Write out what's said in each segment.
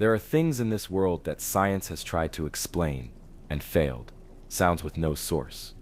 There are things in this world that science has tried to explain and failed. Sounds with no source.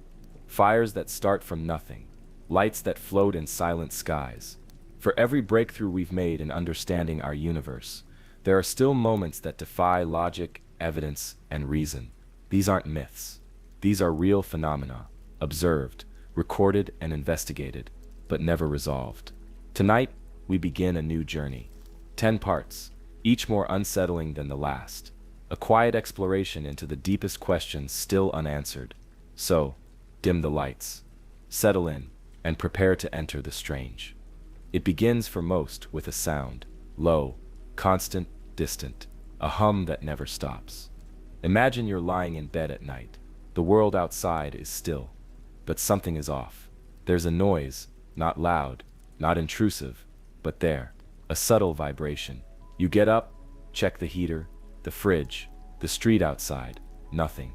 Fires that start from nothing. Lights that float in silent skies. For every breakthrough we've made in understanding our universe, there are still moments that defy logic, evidence, and reason. These aren't myths. These are real phenomena, observed, recorded, and investigated, but never resolved. Tonight, we begin a new journey. 10 parts, each more unsettling than the last. A quiet exploration into the deepest questions still unanswered. So, dim the lights, settle in, and prepare to enter the strange. It begins for most with a sound, low, constant, distant, a hum that never stops. Imagine you're lying in bed at night. The world outside is still, but something is off. There's a noise, not loud, not intrusive, but there, a subtle vibration. You get up, check the heater, the fridge, the street outside, nothing.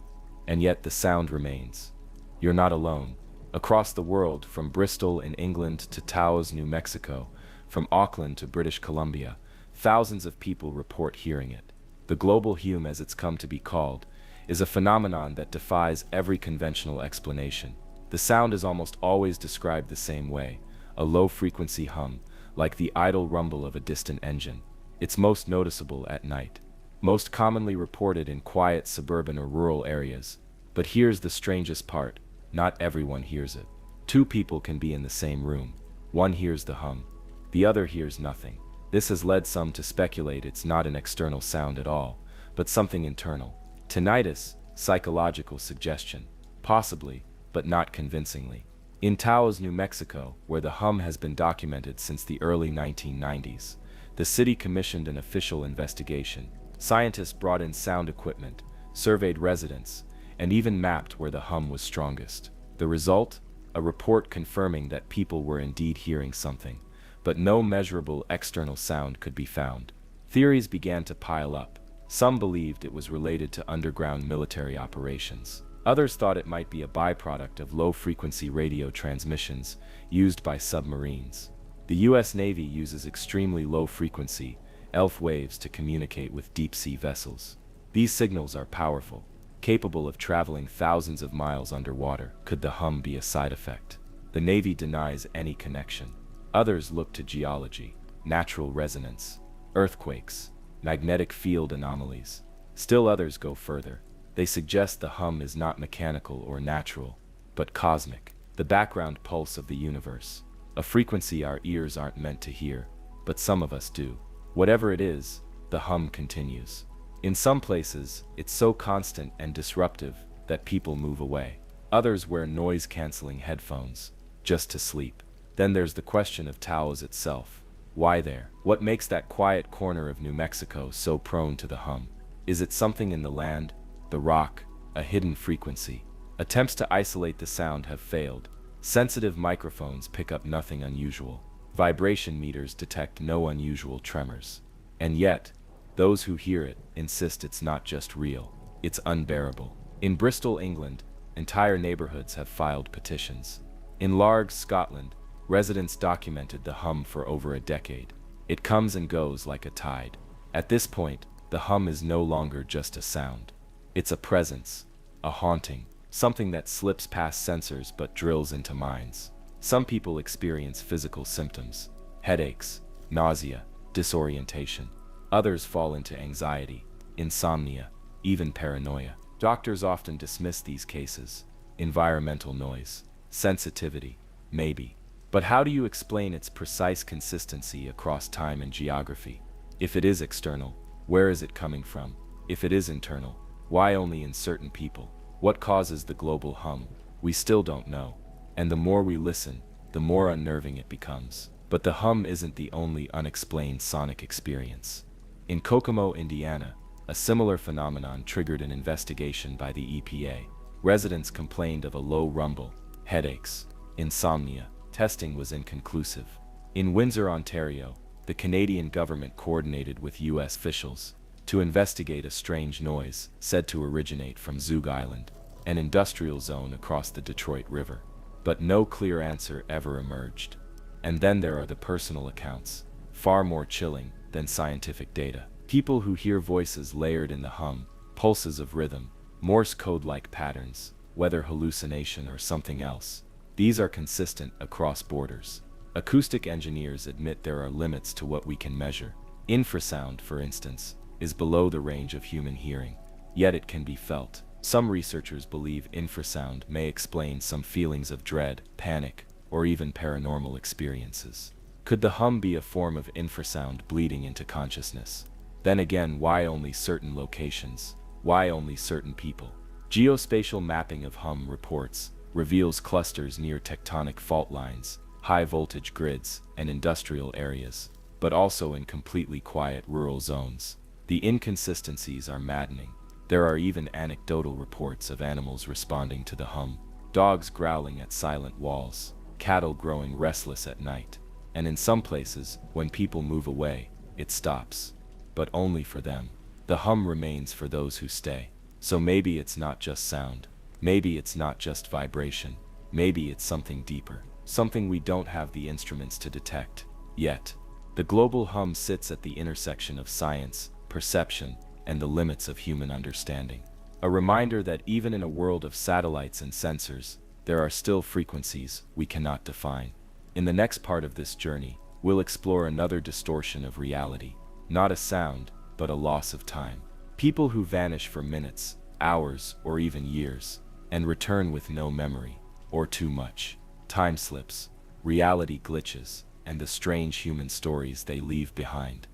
And yet the sound remains. You're not alone. Across the world, from Bristol in England to Taos, New Mexico, from Auckland to British Columbia, thousands of people report hearing it. The global hum, as it's come to be called, is a phenomenon that defies every conventional explanation. The sound is almost always described the same way, a low-frequency hum, like the idle rumble of a distant engine. It's most noticeable at night, most commonly reported in quiet suburban or rural areas. But here's the strangest part. Not everyone hears it. Two people can be in the same room. One hears the hum, the other hears nothing. This has led some to speculate it's not an external sound at all, but something internal. Tinnitus, psychological suggestion. Possibly, but not convincingly. In Taos, New Mexico, where the hum has been documented since the early 1990s, the city commissioned an official investigation. Scientists brought in sound equipment, surveyed residents, and even mapped where the hum was strongest. The result? A report confirming that people were indeed hearing something, but no measurable external sound could be found. Theories began to pile up. Some believed it was related to underground military operations. Others thought it might be a byproduct of low-frequency radio transmissions used by submarines. The U.S. Navy uses extremely low-frequency, ELF waves to communicate with deep-sea vessels. These signals are powerful, capable of traveling thousands of miles underwater. Could the hum be a side effect? The Navy denies any connection. Others look to geology, natural resonance, earthquakes, magnetic field anomalies. Still others go further. They suggest the hum is not mechanical or natural, but cosmic, the background pulse of the universe, a frequency our ears aren't meant to hear, but some of us do. Whatever it is, the hum continues. In some places, it's so constant and disruptive that people move away. Others wear noise-canceling headphones, just to sleep. Then there's the question of Taos itself. Why there? What makes that quiet corner of New Mexico so prone to the hum? Is it something in the land, the rock, a hidden frequency? Attempts to isolate the sound have failed. Sensitive microphones pick up nothing unusual. Vibration meters detect no unusual tremors. And yet, those who hear it insist it's not just real, it's unbearable. In Bristol, England, entire neighborhoods have filed petitions. In Largs, Scotland, residents documented the hum for over a decade. It comes and goes like a tide. At this point, the hum is no longer just a sound. It's a presence, a haunting, something that slips past sensors but drills into minds. Some people experience physical symptoms, headaches, nausea, disorientation. Others fall into anxiety, insomnia, even paranoia. Doctors often dismiss these cases. Environmental noise, sensitivity, maybe. But how do you explain its precise consistency across time and geography? If it is external, where is it coming from? If it is internal, why only in certain people? What causes the global hum? We still don't know. And the more we listen, the more unnerving it becomes. But the hum isn't the only unexplained sonic experience. In Kokomo, Indiana, a similar phenomenon triggered an investigation by the EPA. Residents complained of a low rumble, headaches, insomnia. Testing was inconclusive. In Windsor, Ontario, the Canadian government coordinated with U.S. officials to investigate a strange noise said to originate from Zug Island, an industrial zone across the Detroit River. But no clear answer ever emerged. And then there are the personal accounts, far more chilling than scientific data. People who hear voices layered in the hum, pulses of rhythm, Morse code-like patterns, whether hallucination or something else, these are consistent across borders. Acoustic engineers admit there are limits to what we can measure. Infrasound, for instance, is below the range of human hearing, yet it can be felt. Some researchers believe infrasound may explain some feelings of dread, panic, or even paranormal experiences. Could the hum be a form of infrasound bleeding into consciousness? Then again, why only certain locations? Why only certain people? Geospatial mapping of hum reports reveals clusters near tectonic fault lines, high voltage grids, and industrial areas, but also in completely quiet rural zones. The inconsistencies are maddening. There are even anecdotal reports of animals responding to the hum, dogs growling at silent walls, cattle growing restless at night, and in some places, when people move away, it stops. But only for them. The hum remains for those who stay. So maybe it's not just sound. Maybe it's not just vibration. Maybe it's something deeper. Something we don't have the instruments to detect yet. The global hum sits at the intersection of science, perception, and the limits of human understanding. A reminder that even in a world of satellites and sensors, there are still frequencies we cannot define. In the next part of this journey, we'll explore another distortion of reality. Not a sound, but a loss of time. People who vanish for minutes, hours, or even years, and return with no memory, or too much. Time slips, reality glitches, and the strange human stories they leave behind.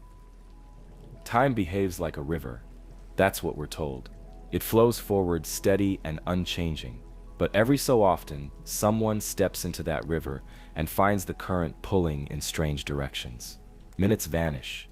Time behaves like a river. That's what we're told. It flows forward steady and unchanging. But every so often, someone steps into that river and finds the current pulling in strange directions. Minutes vanish.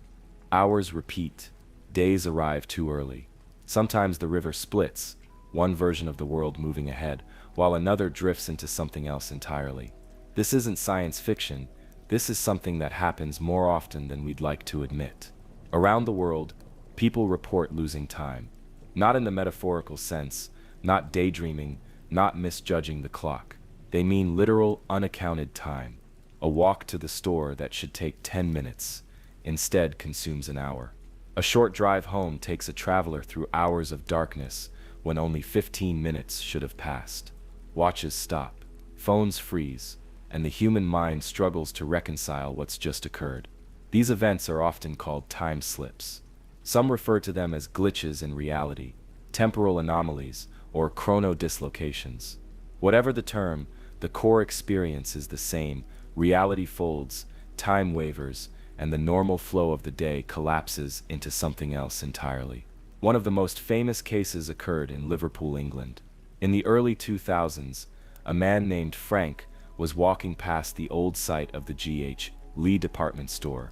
Hours repeat. Days arrive too early. Sometimes the river splits, one version of the world moving ahead, while another drifts into something else entirely. This isn't science fiction. This is something that happens more often than we'd like to admit. Around the world, people report losing time. Not in the metaphorical sense, not daydreaming, not misjudging the clock. They mean literal, unaccounted time. A walk to the store that should take 10 minutes, instead consumes an hour. A short drive home takes a traveler through hours of darkness when only 15 minutes should have passed. Watches stop, phones freeze, and the human mind struggles to reconcile what's just occurred. These events are often called time slips. Some refer to them as glitches in reality, temporal anomalies, or chronodislocations. Whatever the term, the core experience is the same. Reality folds, time wavers, and the normal flow of the day collapses into something else entirely. One of the most famous cases occurred in Liverpool, England. In the early 2000s, a man named Frank was walking past the old site of the G.H. Lee department store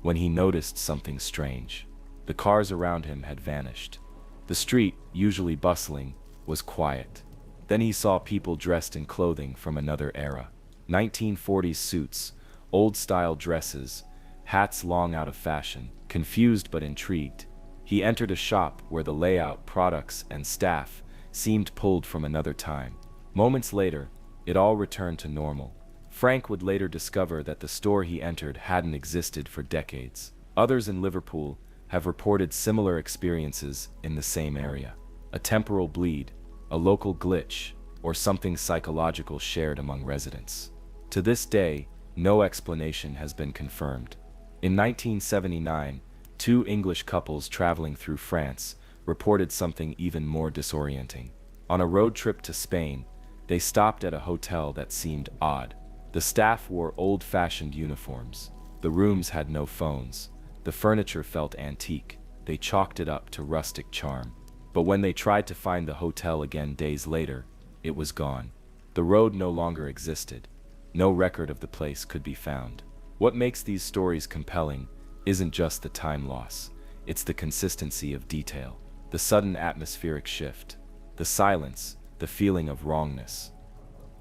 when he noticed something strange. The cars around him had vanished. The street, usually bustling, was quiet. Then he saw people dressed in clothing from another era. 1940s suits, old-style dresses, hats long out of fashion. Confused but intrigued, he entered a shop where the layout, products, and staff seemed pulled from another time. Moments later, it all returned to normal. Frank would later discover that the store he entered hadn't existed for decades. Others in Liverpool have reported similar experiences in the same area. A temporal bleed, a local glitch, or something psychological shared among residents. To this day, no explanation has been confirmed. In 1979, two English couples traveling through France reported something even more disorienting. On a road trip to Spain, they stopped at a hotel that seemed odd. The staff wore old-fashioned uniforms. The rooms had no phones. The furniture felt antique. They chalked it up to rustic charm. But when they tried to find the hotel again days later, it was gone. The road no longer existed. No record of the place could be found. What makes these stories compelling isn't just the time loss. It's the consistency of detail, the sudden atmospheric shift, the silence, the feeling of wrongness.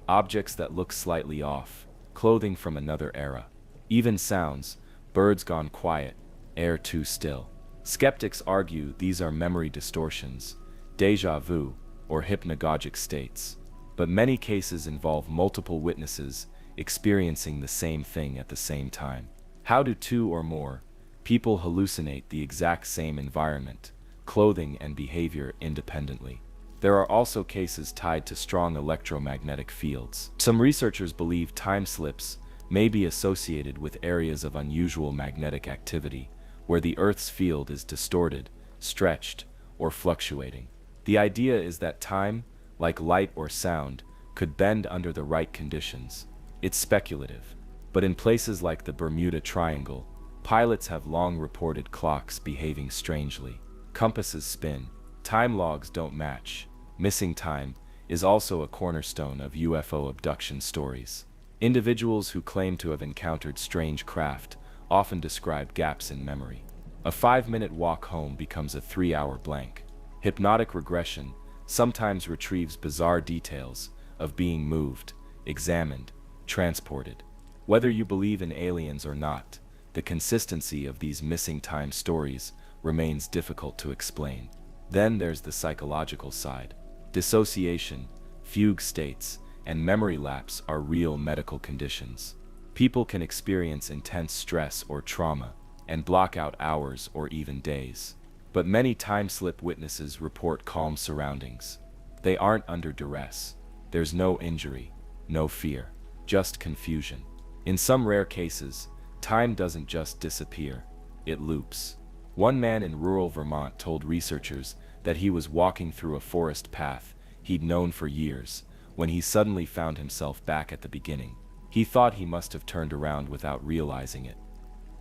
Objects that look slightly off, clothing from another era. Even sounds, birds gone quiet, air too still. Skeptics argue these are memory distortions, déjà vu, or hypnagogic states. But many cases involve multiple witnesses experiencing the same thing at the same time. How do two or more People hallucinate the exact same environment, clothing and behavior independently. There are also cases tied to strong electromagnetic fields. Some researchers believe time slips may be associated with areas of unusual magnetic activity, where the Earth's field is distorted, stretched, or fluctuating. The idea is that time, like light or sound, could bend under the right conditions. It's speculative, but in places like the Bermuda Triangle, pilots have long reported clocks behaving strangely. Compasses spin, time logs don't match. Missing time is also a cornerstone of UFO abduction stories. Individuals who claim to have encountered strange craft often describe gaps in memory. A 5-minute walk home becomes a 3-hour blank. Hypnotic regression sometimes retrieves bizarre details of being moved, examined, transported. Whether you believe in aliens or not, the consistency of these missing time stories remains difficult to explain. Then there's the psychological side. Dissociation, fugue states, and memory lapse are real medical conditions. People can experience intense stress or trauma and block out hours or even days. But many time slip witnesses report calm surroundings. They aren't under duress. There's no injury, no fear, just confusion. In some rare cases, time doesn't just disappear, it loops. One man in rural Vermont told researchers that he was walking through a forest path he'd known for years when he suddenly found himself back at the beginning. He thought he must have turned around without realizing it.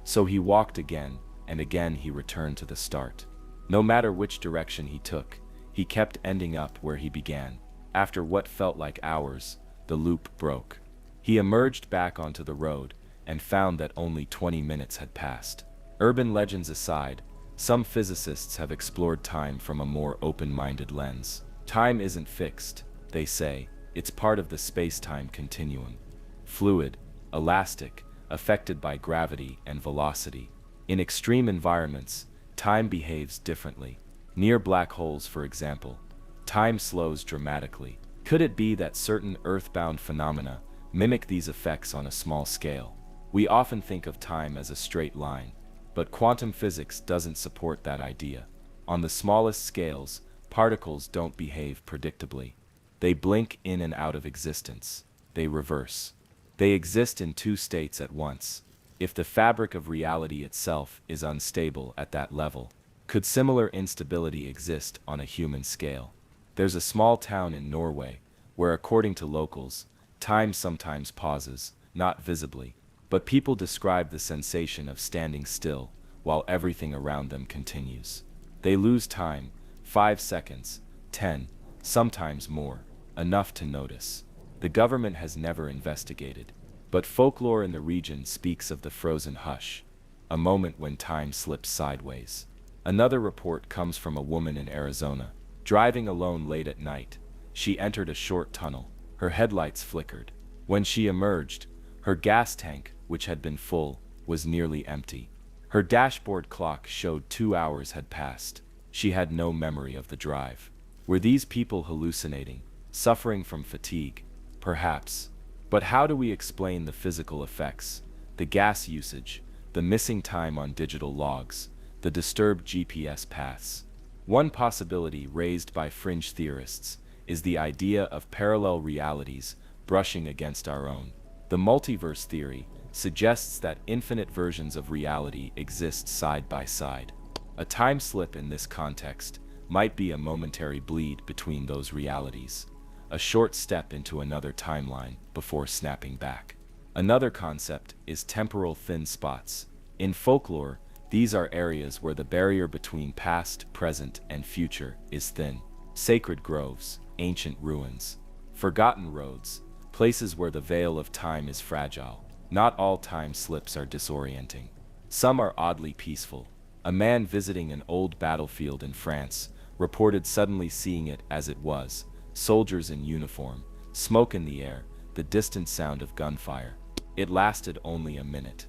So he walked again, and again he returned to the start. No matter which direction he took, he kept ending up where he began. After what felt like hours, the loop broke. He emerged back onto the road and found that only 20 minutes had passed. Urban legends aside, some physicists have explored time from a more open-minded lens. Time isn't fixed, they say. It's part of the space-time continuum. Fluid, elastic, affected by gravity and velocity. In extreme environments, time behaves differently. Near black holes, for example, time slows dramatically. Could it be that certain earthbound phenomena mimic these effects on a small scale? We often think of time as a straight line, but quantum physics doesn't support that idea. On the smallest scales, particles don't behave predictably. They blink in and out of existence. They reverse. They exist in two states at once. If the fabric of reality itself is unstable at that level, could similar instability exist on a human scale? There's a small town in Norway where, according to locals, time sometimes pauses, not visibly, but people describe the sensation of standing still while everything around them continues. They lose time, 5 seconds, 10, sometimes more, enough to notice. The government has never investigated, but folklore in the region speaks of the frozen hush, a moment when time slips sideways. Another report comes from a woman in Arizona. Driving alone late at night, she entered a short tunnel. Her headlights flickered. When she emerged, her gas tank, which had been full, was nearly empty. Her dashboard clock showed 2 hours had passed. She had no memory of the drive. Were these people hallucinating, suffering from fatigue? Perhaps. But how do we explain the physical effects, the gas usage, the missing time on digital logs, the disturbed GPS paths? One possibility raised by fringe theorists is the idea of parallel realities brushing against our own. The multiverse theory suggests that infinite versions of reality exist side by side. A time slip in this context might be a momentary bleed between those realities, a short step into another timeline before snapping back. Another concept is temporal thin spots. In folklore, these are areas where the barrier between past, present, and future is thin. Sacred groves, ancient ruins, forgotten roads, places where the veil of time is fragile. Not all time slips are disorienting. Some are oddly peaceful. A man visiting an old battlefield in France reported suddenly seeing it as it was: soldiers in uniform, smoke in the air, the distant sound of gunfire. It lasted only a minute.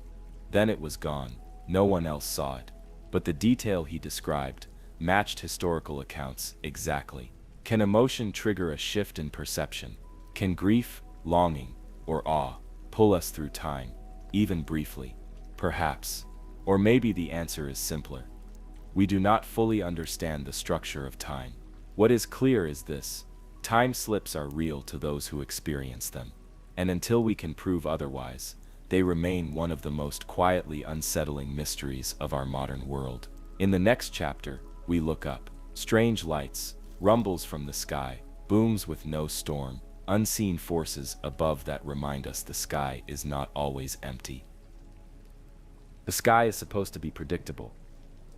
Then it was gone. No one else saw it. But the detail he described matched historical accounts exactly. Can emotion trigger a shift in perception? Can grief, longing, or awe pull us through time, even briefly? Perhaps. Or maybe the answer is simpler. We do not fully understand the structure of time. What is clear is this: time slips are real to those who experience them. And until we can prove otherwise, they remain one of the most quietly unsettling mysteries of our modern world. In the next chapter, we look up. Strange lights, rumbles from the sky, booms with no storm, unseen forces above that remind us the sky is not always empty. The sky is supposed to be predictable.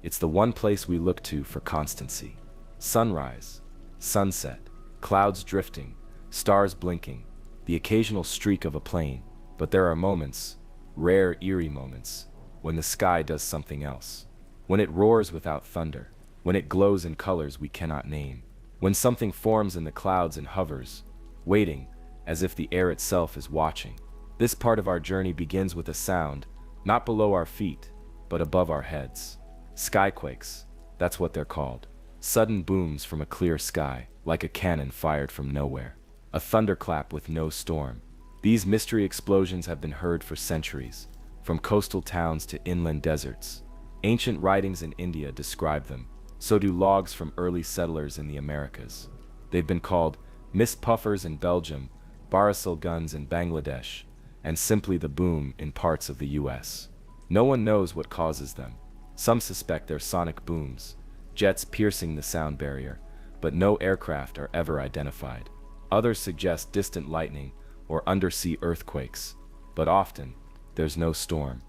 It's the one place we look to for constancy. Sunrise, sunset, clouds drifting, stars blinking, the occasional streak of a plane. But there are moments, rare, eerie moments, when the sky does something else. When it roars without thunder, when it glows in colors we cannot name, when something forms in the clouds and hovers, waiting, as if the air itself is watching. This part of our journey begins with a sound, not below our feet, but above our heads. Skyquakes, that's what they're called. Sudden booms from a clear sky, like a cannon fired from nowhere. A thunderclap with no storm. These mystery explosions have been heard for centuries, from coastal towns to inland deserts. Ancient writings in India describe them, so do logs from early settlers in the Americas. They've been called mist puffers in Belgium, Barasil guns in Bangladesh, and simply the boom in parts of the US. No one knows what causes them. Some suspect they're sonic booms, jets piercing the sound barrier, but no aircraft are ever identified. Others suggest distant lightning or undersea earthquakes, but often there's no storm,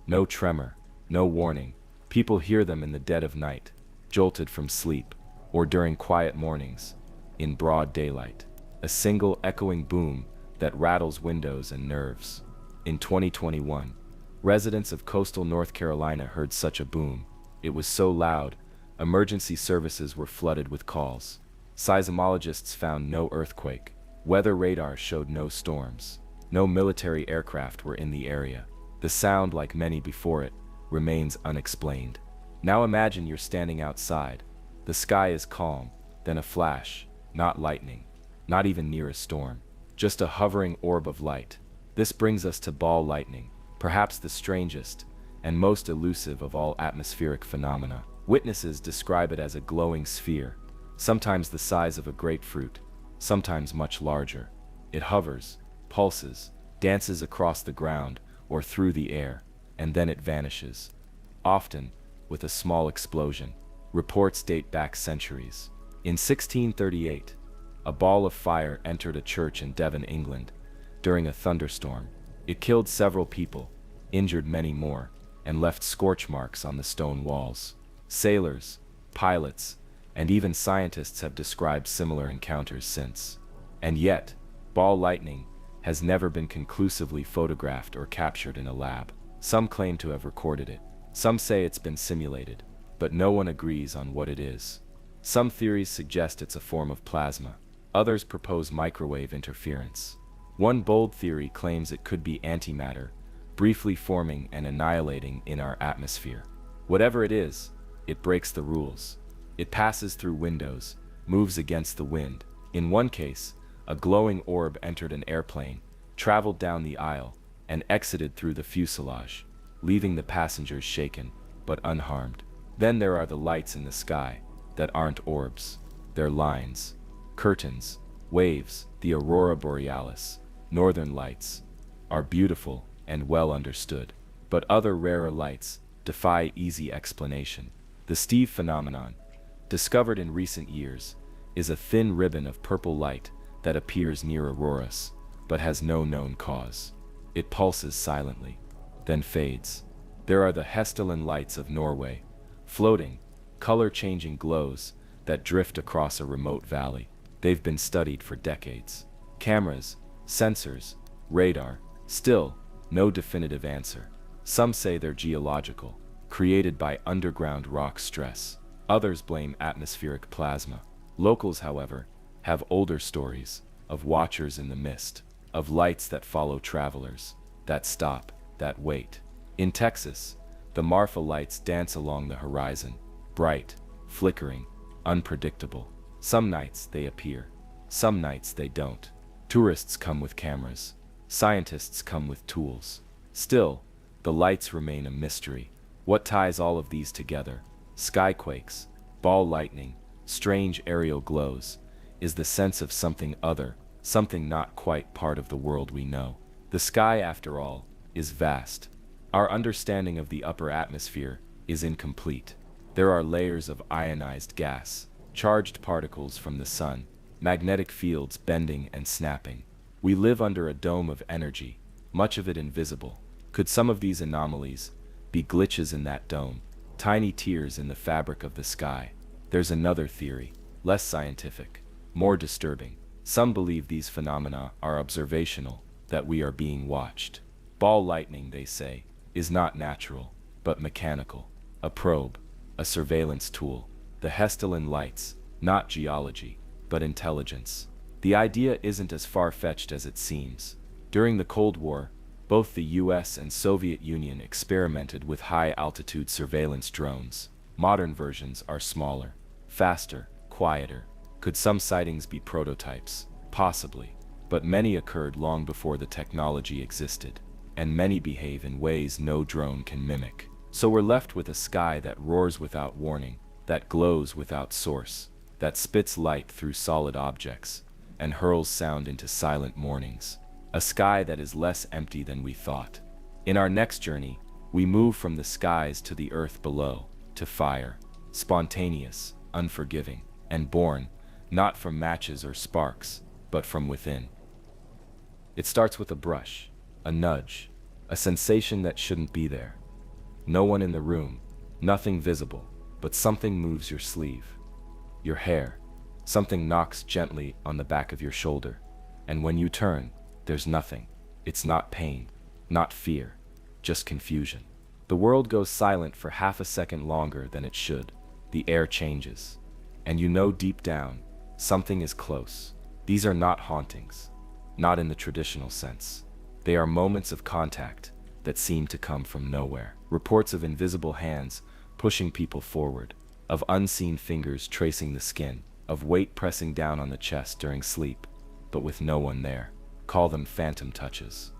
no tremor, no warning. People hear them in the dead of night, jolted from sleep, or during quiet mornings, in broad daylight. A single echoing boom that rattles windows and nerves. In 2021, residents of coastal North Carolina heard such a boom. It was so loud, emergency services were flooded with calls. Seismologists found no earthquake. Weather radar showed no storms. No military aircraft were in the area. The sound, like many before it, remains unexplained. Now imagine you're standing outside. The sky is calm, then a flash, not lightning, not even near a storm, just a hovering orb of light. This brings us to ball lightning, perhaps the strangest and most elusive of all atmospheric phenomena. Witnesses describe it as a glowing sphere, sometimes the size of a grapefruit, sometimes much larger. It hovers, pulses, dances across the ground or through the air, and then it vanishes, often with a small explosion. Reports date back centuries. In 1638, a ball of fire entered a church in Devon, England, during a thunderstorm. It killed several people, injured many more, and left scorch marks on the stone walls. Sailors, pilots, and even scientists have described similar encounters since. And yet, ball lightning has never been conclusively photographed or captured in a lab. Some claim to have recorded it. Some say it's been simulated, but no one agrees on what it is. Some theories suggest it's a form of plasma. Others propose microwave interference. One bold theory claims it could be antimatter, briefly forming and annihilating in our atmosphere. Whatever it is, it breaks the rules. It passes through windows, moves against the wind. In one case, a glowing orb entered an airplane, traveled down the aisle, and exited through the fuselage, leaving the passengers shaken, but unharmed. Then there are the lights in the sky that aren't orbs. They're lines, curtains, waves. The aurora borealis, northern lights, are beautiful and well understood, but other rarer lights defy easy explanation. The Steve phenomenon, discovered in recent years, is a thin ribbon of purple light that appears near auroras, but has no known cause. It pulses silently, then fades. There are the Hesteland lights of Norway, floating, color-changing glows that drift across a remote valley. They've been studied for decades. Cameras, sensors, radar, still no definitive answer. Some say they're geological, created by underground rock stress. Others blame atmospheric plasma. Locals, however, have older stories of watchers in the mist, of lights that follow travelers, that stop, that wait. In Texas, the Marfa lights dance along the horizon, bright, flickering, unpredictable. Some nights they appear, some nights they don't. Tourists come with cameras, scientists come with tools. Still, the lights remain a mystery, What ties all of these together, skyquakes, ball lightning, strange aerial glows, is the sense of something other, something not quite part of the world we know. The sky, after all, is vast. Our understanding of the upper atmosphere is incomplete. There are layers of ionized gas, charged particles from the sun, magnetic fields bending and snapping. We live under a dome of energy, much of it invisible. Could some of these anomalies be glitches in that dome, tiny tears in the fabric of the sky? There's another theory, less scientific, more disturbing. Some believe these phenomena are observational, that we are being watched. Ball lightning, they say, is not natural, but mechanical. A probe, a surveillance tool. The Hestilin lights, not geology, but intelligence. The idea isn't as far-fetched as it seems. During the Cold War, both the US and Soviet Union experimented with high-altitude surveillance drones. Modern versions are smaller, faster, quieter. Could some sightings be prototypes? Possibly. But many occurred long before the technology existed, and many behave in ways no drone can mimic. So we're left with a sky that roars without warning, that glows without source, that spits light through solid objects, and hurls sound into silent mornings. A sky that is less empty than we thought. In our next journey, we move from the skies to the earth below, to fire, spontaneous, unforgiving, and born, not from matches or sparks, but from within. It starts with a brush, a nudge, a sensation that shouldn't be there. No one in the room, nothing visible, but something moves your sleeve, your hair. Something knocks gently on the back of your shoulder, and when you turn, there's nothing. It's not pain, not fear, just confusion. The world goes silent for half a second longer than it should. The air changes, and you know deep down, something is close. These are not hauntings, not in the traditional sense. They are moments of contact that seem to come from nowhere. Reports of invisible hands pushing people forward, of unseen fingers tracing the skin, of weight pressing down on the chest during sleep, but with no one there. Call them phantom touches,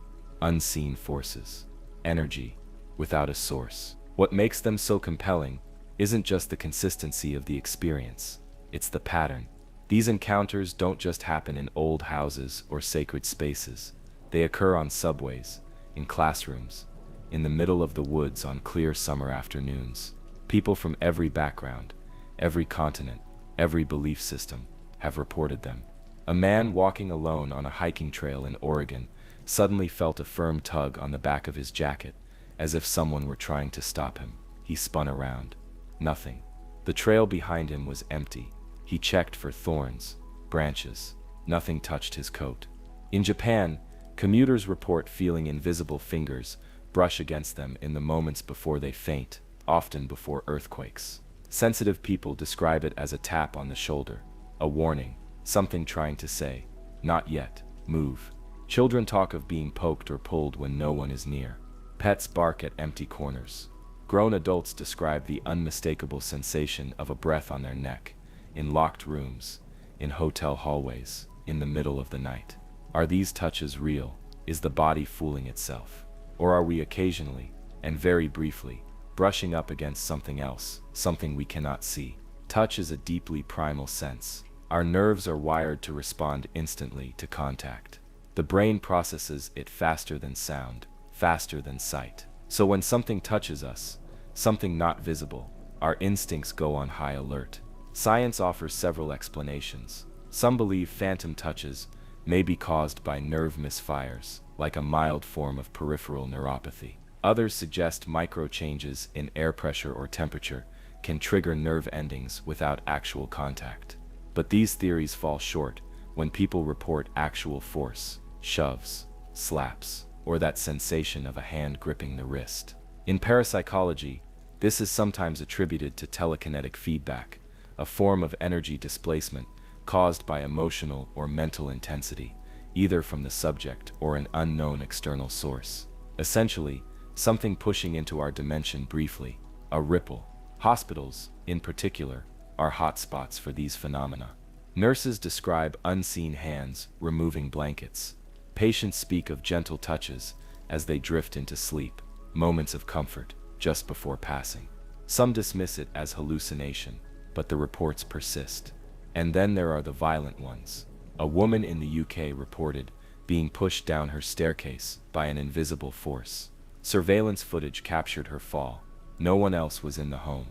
unseen forces, energy without a source. What makes them so compelling isn't just the consistency of the experience, it's the pattern. These encounters don't just happen in old houses or sacred spaces. They occur on subways, in classrooms, in the middle of the woods on clear summer afternoons. People from every background, every continent, every belief system have reported them. A man walking alone on a hiking trail in Oregon suddenly felt a firm tug on the back of his jacket, as if someone were trying to stop him. He spun around. Nothing. The trail behind him was empty. He checked for thorns, branches. Nothing touched his coat. In Japan, commuters report feeling invisible fingers brush against them in the moments before they faint, often before earthquakes. Sensitive people describe it as a tap on the shoulder, a warning, something trying to say, "Not yet, move." Children talk of being poked or pulled when no one is near. Pets bark at empty corners. Grown adults describe the unmistakable sensation of a breath on their neck, in locked rooms, in hotel hallways, in the middle of the night. Are these touches real? Is the body fooling itself? Or are we occasionally, and very briefly, brushing up against something else, something we cannot see? Touch is a deeply primal sense. Our nerves are wired to respond instantly to contact. The brain processes it faster than sound, faster than sight. So when something touches us, something not visible, our instincts go on high alert. Science offers several explanations. Some believe phantom touches may be caused by nerve misfires, like a mild form of peripheral neuropathy. Others suggest micro changes in air pressure or temperature can trigger nerve endings without actual contact. But these theories fall short when people report actual force, shoves, slaps, or that sensation of a hand gripping the wrist. In parapsychology, this is sometimes attributed to telekinetic feedback, a form of energy displacement caused by emotional or mental intensity, either from the subject or an unknown external source. Essentially, something pushing into our dimension briefly, a ripple. Hospitals, in particular, are hotspots for these phenomena. Nurses describe unseen hands removing blankets. Patients speak of gentle touches as they drift into sleep, moments of comfort. just before passing. Some dismiss it as hallucination, but the reports persist. And then there are the violent ones. A woman in the UK reported being pushed down her staircase by an invisible force. Surveillance footage captured her fall. No one else was in the home.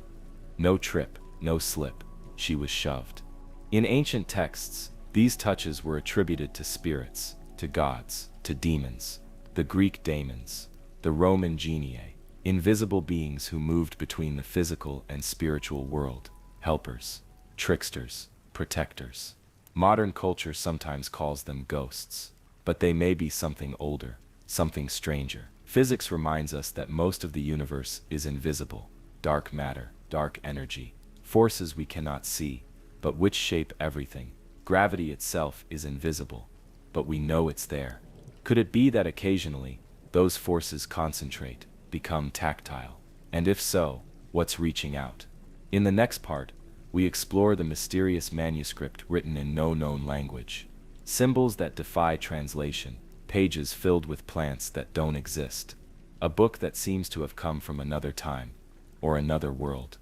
No trip, no slip. She was shoved. In ancient texts, these touches were attributed to spirits, to gods, to demons. The Greek daemons, the Roman genii, invisible beings who moved between the physical and spiritual world, helpers, tricksters, protectors. Modern culture sometimes calls them ghosts, but they may be something older, something stranger. Physics reminds us that most of the universe is invisible. Dark matter, dark energy, forces we cannot see, but which shape everything. Gravity itself is invisible, but we know it's there. Could it be that occasionally, those forces concentrate, become tactile? And if so, what's reaching out? In the next part, we explore the mysterious manuscript written in no known language. Symbols that defy translation, pages filled with plants that don't exist. A book that seems to have come from another time, or another world.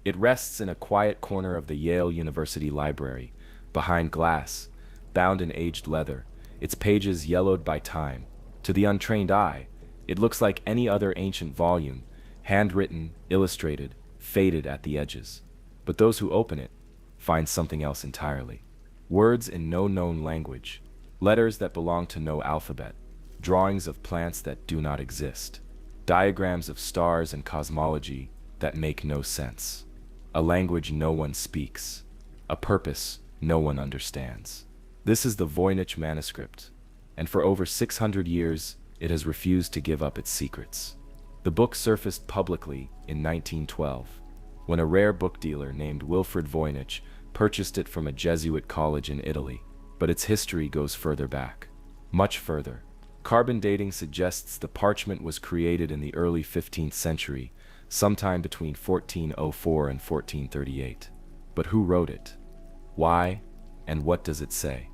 It rests in a quiet corner of the Yale University Library, behind glass, bound in aged leather, its pages yellowed by time. To the untrained eye, it looks like any other ancient volume, handwritten, illustrated, faded at the edges. But those who open it find something else entirely. Words in no known language, letters that belong to no alphabet, drawings of plants that do not exist, diagrams of stars and cosmology that make no sense, a language no one speaks, a purpose no one understands. This is the Voynich manuscript, and for over 600 years it has refused to give up its secrets. The book surfaced publicly in 1912, when a rare book dealer named Wilfrid Voynich purchased it from a Jesuit college in Italy, but its history goes further back, much further. Carbon dating suggests the parchment was created in the early 15th century, sometime between 1404 and 1438. But who wrote it? Why? And what does it say?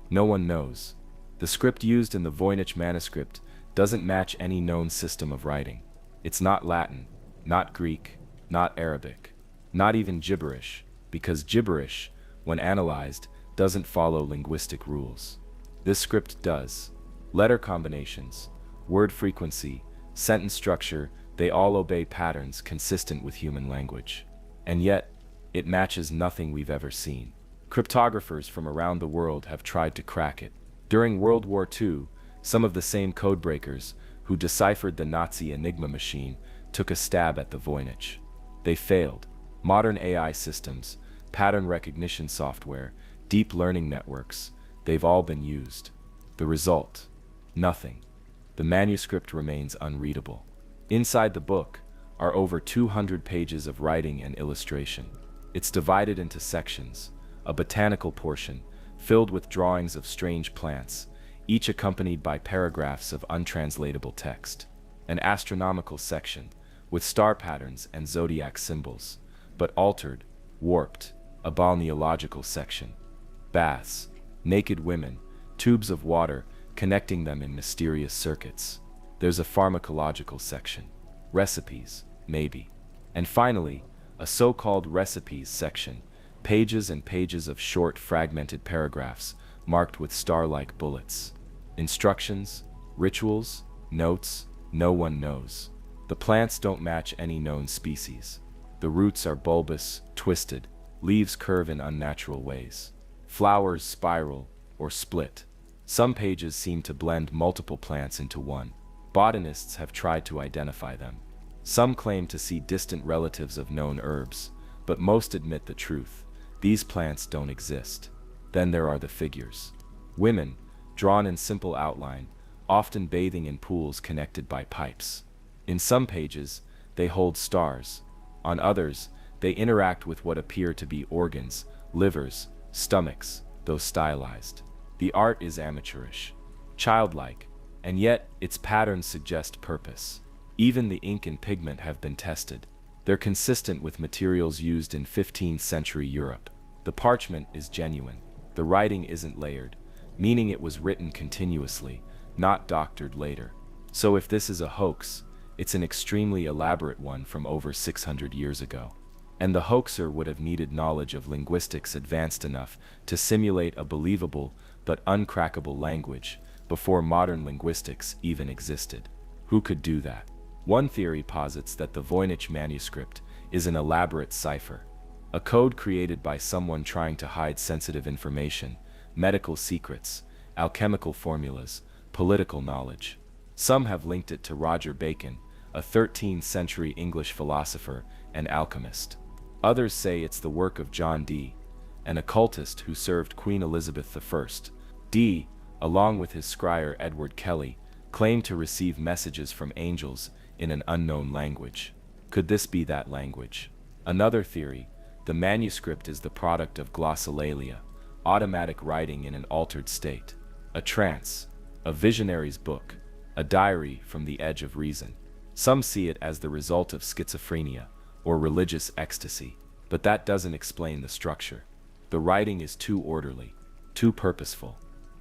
No one knows. The script used in the Voynich manuscript doesn't match any known system of writing. It's not Latin, not Greek, not Arabic, not even gibberish, because gibberish, when analyzed, doesn't follow linguistic rules. This script does. Letter combinations, word frequency, sentence structure, they all obey patterns consistent with human language. And yet, it matches nothing we've ever seen. Cryptographers from around the world have tried to crack it. During World War II, some of the same codebreakers who deciphered the Nazi Enigma machine took a stab at the Voynich. They failed. Modern AI systems, pattern recognition software, deep learning networks, they've all been used. The result? Nothing. The manuscript remains unreadable. Inside the book are over 200 pages of writing and illustration. It's divided into sections, a botanical portion filled with drawings of strange plants, each accompanied by paragraphs of untranslatable text, an astronomical section with star patterns and zodiac symbols, but altered, warped, a balneological section, baths, naked women, tubes of water connecting them in mysterious circuits. There's a pharmacological section, recipes, maybe. And finally, a so-called recipes section, pages and pages of short fragmented paragraphs marked with star-like bullets. Instructions, rituals, notes, no one knows. The plants don't match any known species. The roots are bulbous, twisted, leaves curve in unnatural ways. Flowers spiral or split. Some pages seem to blend multiple plants into one. Botanists have tried to identify them. Some claim to see distant relatives of known herbs, but most admit the truth. These plants don't exist. Then there are the figures. Women, drawn in simple outline, often bathing in pools connected by pipes. In some pages, they hold stars. On others, they interact with what appear to be organs, livers, stomachs, though stylized. The art is amateurish, childlike, and yet its patterns suggest purpose. Even the ink and pigment have been tested. They're consistent with materials used in 15th century Europe. The parchment is genuine. The writing isn't layered, meaning it was written continuously, not doctored later. So if this is a hoax, It's an extremely elaborate one from over 600 years ago. And the hoaxer would have needed knowledge of linguistics advanced enough to simulate a believable but uncrackable language before modern linguistics even existed. Who could do that? One theory posits that the Voynich manuscript is an elaborate cipher, a code created by someone trying to hide sensitive information, medical secrets, alchemical formulas, political knowledge. Some have linked it to Roger Bacon, a 13th century English philosopher and alchemist. Others say it's the work of John Dee, an occultist who served Queen Elizabeth I. Dee, along with his scryer Edward Kelly, claimed to receive messages from angels in an unknown language. Could this be that language? Another theory, the manuscript is the product of glossolalia, automatic writing in an altered state, a trance, a visionary's book, a diary from the edge of reason. Some see it as the result of schizophrenia or religious ecstasy, but that doesn't explain the structure. The writing is too orderly, too purposeful.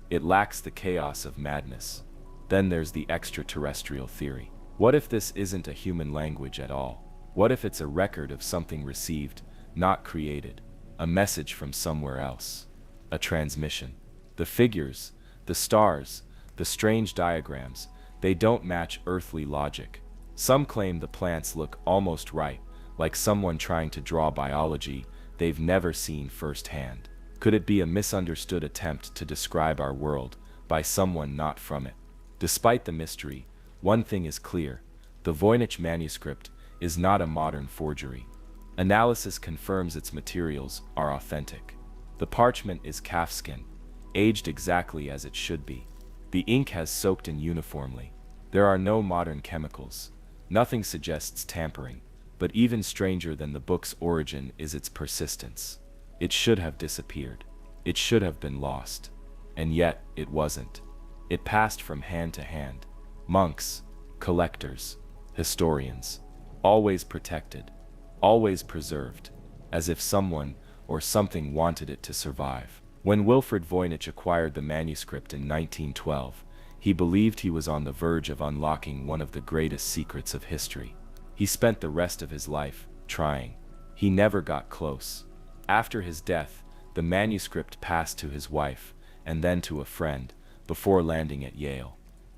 It lacks the chaos of madness. Then there's the extraterrestrial theory. What if this isn't a human language at all? What if it's a record of something received, not created, a message from somewhere else, a transmission? The figures, the stars, the strange diagrams, they don't match earthly logic. Some claim the plants look almost right, like someone trying to draw biology they've never seen firsthand. Could it be a misunderstood attempt to describe our world by someone not from it? Despite the mystery, one thing is clear: the Voynich manuscript is not a modern forgery. Analysis confirms its materials are authentic. The parchment is calfskin, aged exactly as it should be. The ink has soaked in uniformly. There are no modern chemicals. Nothing suggests tampering. But even stranger than the book's origin is its persistence. It should have disappeared. It should have been lost. And yet, it wasn't. It passed from hand to hand. Monks, collectors, historians, always protected, always preserved, as if someone or something wanted it to survive. When Wilfrid Voynich acquired the manuscript in 1912, he believed he was on the verge of unlocking one of the greatest secrets of history. He spent the rest of his life trying. He never got close. After his death, the manuscript passed to his wife and then to a friend before landing at Yale.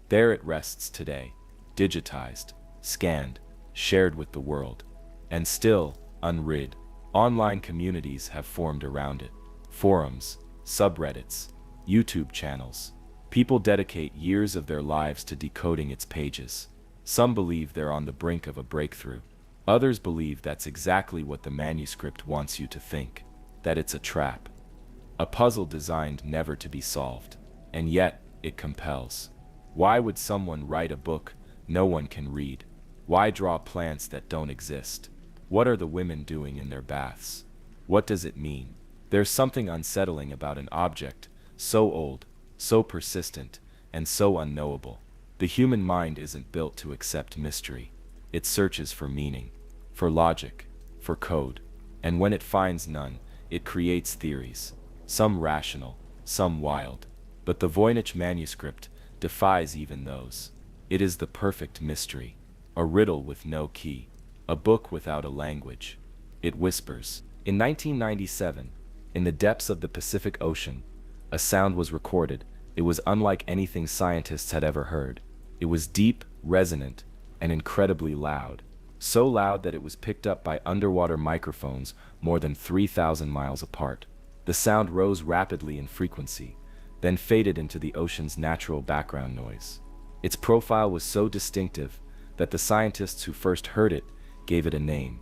There it rests today, digitized, scanned, shared with the world, and still unread. Online communities have formed around it. Forums, subreddits, YouTube channels. People dedicate years of their lives to decoding its pages. Some believe they're on the brink of a breakthrough. Others believe that's exactly what the manuscript wants you to think, that it's a trap, a puzzle designed never to be solved. And yet, it compels. Why would someone write a book no one can read? Why draw plants that don't exist? What are the women doing in their baths? What does it mean? There's something unsettling about an object so old, so persistent, and so unknowable. The human mind isn't built to accept mystery. It searches for meaning, for logic, for code. And when it finds none, it creates theories, some rational, some wild. But the Voynich manuscript defies even those. It is the perfect mystery, a riddle with no key, a book without a language. It whispers. In 1997, in the depths of the Pacific Ocean, a sound was recorded. It was unlike anything scientists had ever heard. It was deep, resonant, and incredibly loud. So loud that it was picked up by underwater microphones more than 3,000 miles apart. The sound rose rapidly in frequency, then faded into the ocean's natural background noise. Its profile was so distinctive that the scientists who first heard it gave it a name: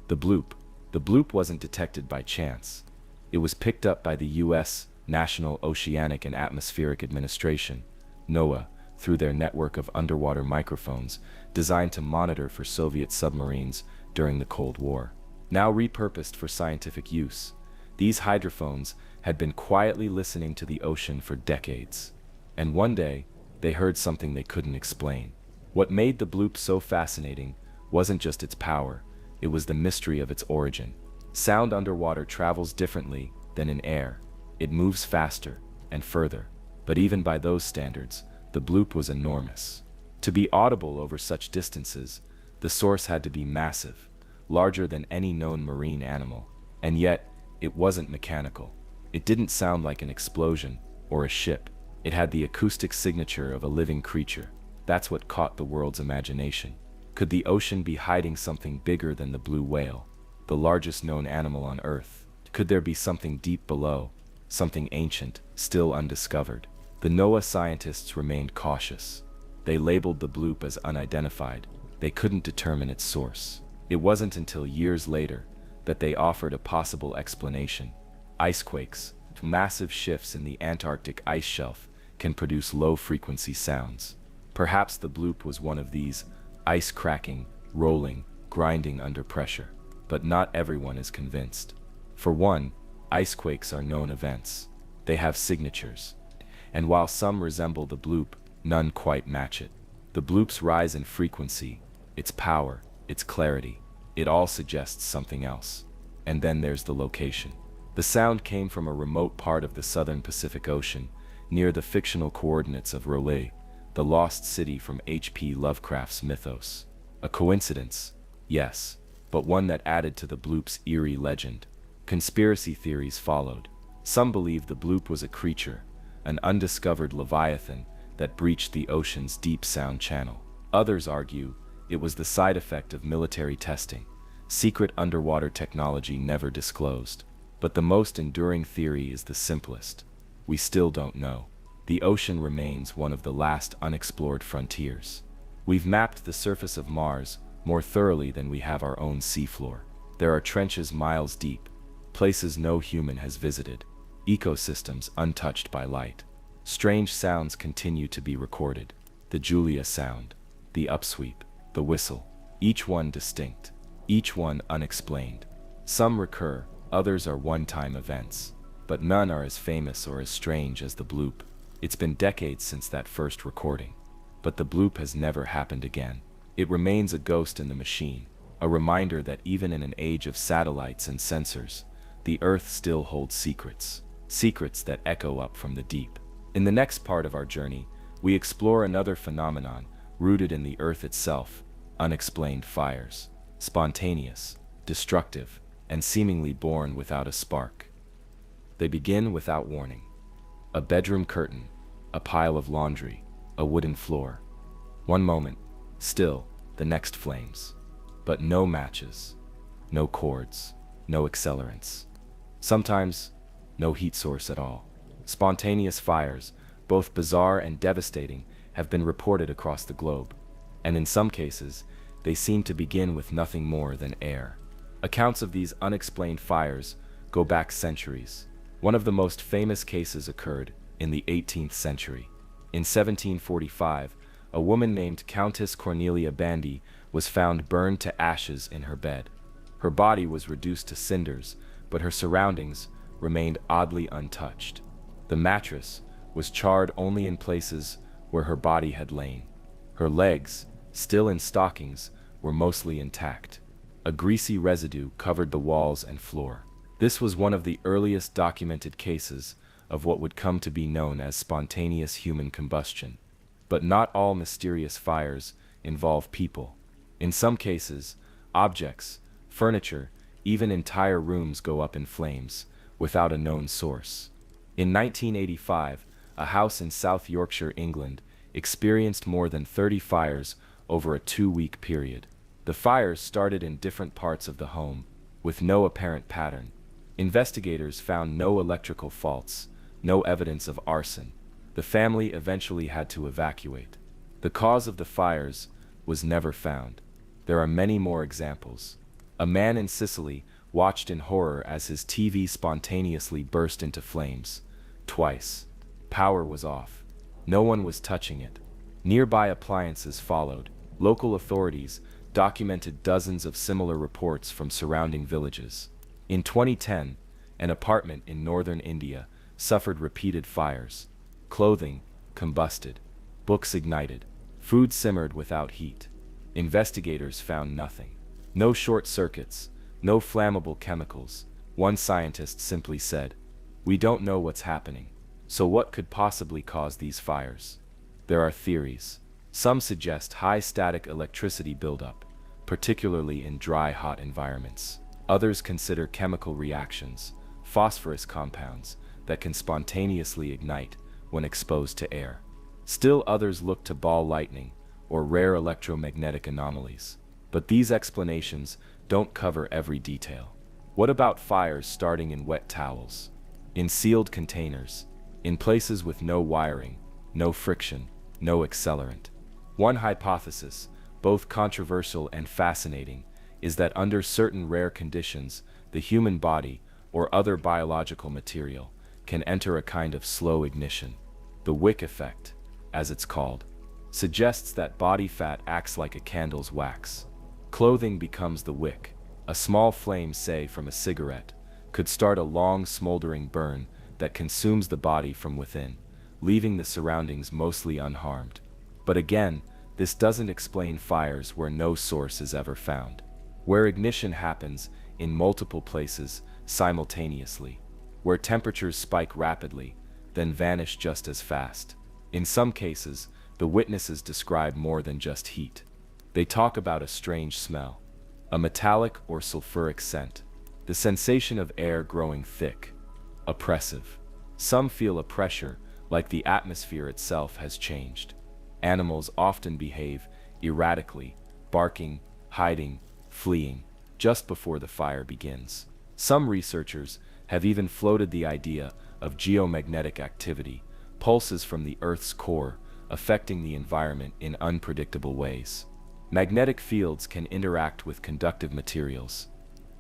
the bloop. The bloop wasn't detected by chance. It was picked up by the U.S. National Oceanic and Atmospheric Administration, NOAA, through their network of underwater microphones designed to monitor for Soviet submarines during the Cold War. Now repurposed for scientific use, these hydrophones had been quietly listening to the ocean for decades. And one day, they heard something they couldn't explain. What made the bloop so fascinating wasn't just its power, it was the mystery of its origin. Sound underwater travels differently than in air. It moves faster and further. But even by those standards, the bloop was enormous. To be audible over such distances, the source had to be massive, larger than any known marine animal, and yet, it wasn't mechanical. It didn't sound like an explosion or a ship. It had the acoustic signature of a living creature. That's what caught the world's imagination. Could the ocean be hiding something bigger than the blue whale, the largest known animal on Earth? Could there be something deep below, something ancient, still undiscovered? The NOAA scientists remained cautious. They labeled the bloop as unidentified. They couldn't determine its source. It wasn't until years later that they offered a possible explanation. Icequakes, massive shifts in the Antarctic ice shelf, can produce low-frequency sounds. Perhaps the bloop was one of these, ice cracking, rolling, grinding under pressure. But not everyone is convinced. For one, icequakes are known events. They have signatures. And while some resemble the bloop, none quite match it. The bloop's rise in frequency, its power, its clarity, it all suggests something else. And then there's the location. The sound came from a remote part of the southern Pacific Ocean, near the fictional coordinates of R'lyeh, the lost city from H.P. Lovecraft's mythos. A coincidence? Yes, but one that added to the bloop's eerie legend. Conspiracy theories followed. Some believe the bloop was a creature, an undiscovered leviathan that breached the ocean's deep sound channel. Others argue it was the side effect of military testing, secret underwater technology never disclosed. But the most enduring theory is the simplest. We still don't know. The ocean remains one of the last unexplored frontiers. We've mapped the surface of Mars more thoroughly than we have our own seafloor. There are trenches miles deep, places no human has visited, ecosystems untouched by light. Strange sounds continue to be recorded. The Julia sound, the upsweep, the whistle, each one distinct, each one unexplained. Some recur, others are one-time events, but none are as famous or as strange as the bloop. It's been decades since that first recording, but the bloop has never happened again. It remains a ghost in the machine, a reminder that even in an age of satellites and sensors, the Earth still holds secrets, secrets that echo up from the deep. In the next part of our journey, we explore another phenomenon rooted in the Earth itself, unexplained fires, spontaneous, destructive, and seemingly born without a spark. They begin without warning. A bedroom curtain, a pile of laundry, a wooden floor. One moment, still, the next flames. But no matches, no cords, no accelerants. Sometimes, no heat source at all. Spontaneous fires, both bizarre and devastating, have been reported across the globe. And in some cases, they seem to begin with nothing more than air. Accounts of these unexplained fires go back centuries. One of the most famous cases occurred in the 18th century. In 1745, a woman named Countess Cornelia Bandy was found burned to ashes in her bed. Her body was reduced to cinders, but her surroundings remained oddly untouched. The mattress was charred only in places where her body had lain. Her legs, still in stockings, were mostly intact. A greasy residue covered the walls and floor. This was one of the earliest documented cases of what would come to be known as spontaneous human combustion. But not all mysterious fires involve people. In some cases, objects, furniture, even entire rooms go up in flames, without a known source. In 1985, a house in South Yorkshire, England, experienced more than 30 fires over a 2-week period. The fires started in different parts of the home, with no apparent pattern. Investigators found no electrical faults, no evidence of arson. The family eventually had to evacuate. The cause of the fires was never found. There are many more examples. A man in Sicily watched in horror as his TV spontaneously burst into flames. Twice. Power was off. No one was touching it. Nearby appliances followed. Local authorities documented dozens of similar reports from surrounding villages. In 2010, an apartment in northern India suffered repeated fires. Clothing combusted, books ignited, food simmered without heat. Investigators found nothing. No short circuits, no flammable chemicals. One scientist simply said, "We don't know what's happening. So what could possibly cause these fires?" There are theories. Some suggest high static electricity buildup, particularly in dry, hot environments. Others consider chemical reactions, phosphorus compounds, that can spontaneously ignite when exposed to air. Still others look to ball lightning or rare electromagnetic anomalies. But these explanations don't cover every detail. What about fires starting in wet towels, in sealed containers, in places with no wiring, no friction, no accelerant? One hypothesis, both controversial and fascinating, is that under certain rare conditions, the human body or other biological material can enter a kind of slow ignition. The wick effect, as it's called, suggests that body fat acts like a candle's wax. Clothing becomes the wick. A small flame, say from a cigarette, could start a long smoldering burn that consumes the body from within, leaving the surroundings mostly unharmed. But again, this doesn't explain fires where no source is ever found, where ignition happens in multiple places simultaneously, where temperatures spike rapidly, then vanish just as fast. In some cases, the witnesses describe more than just heat. They talk about a strange smell, a metallic or sulfuric scent, the sensation of air growing thick, oppressive. Some feel a pressure, like the atmosphere itself has changed. Animals often behave erratically, barking, hiding, fleeing, just before the fire begins. Some researchers have even floated the idea of geomagnetic activity, pulses from the Earth's core, affecting the environment in unpredictable ways. Magnetic fields can interact with conductive materials.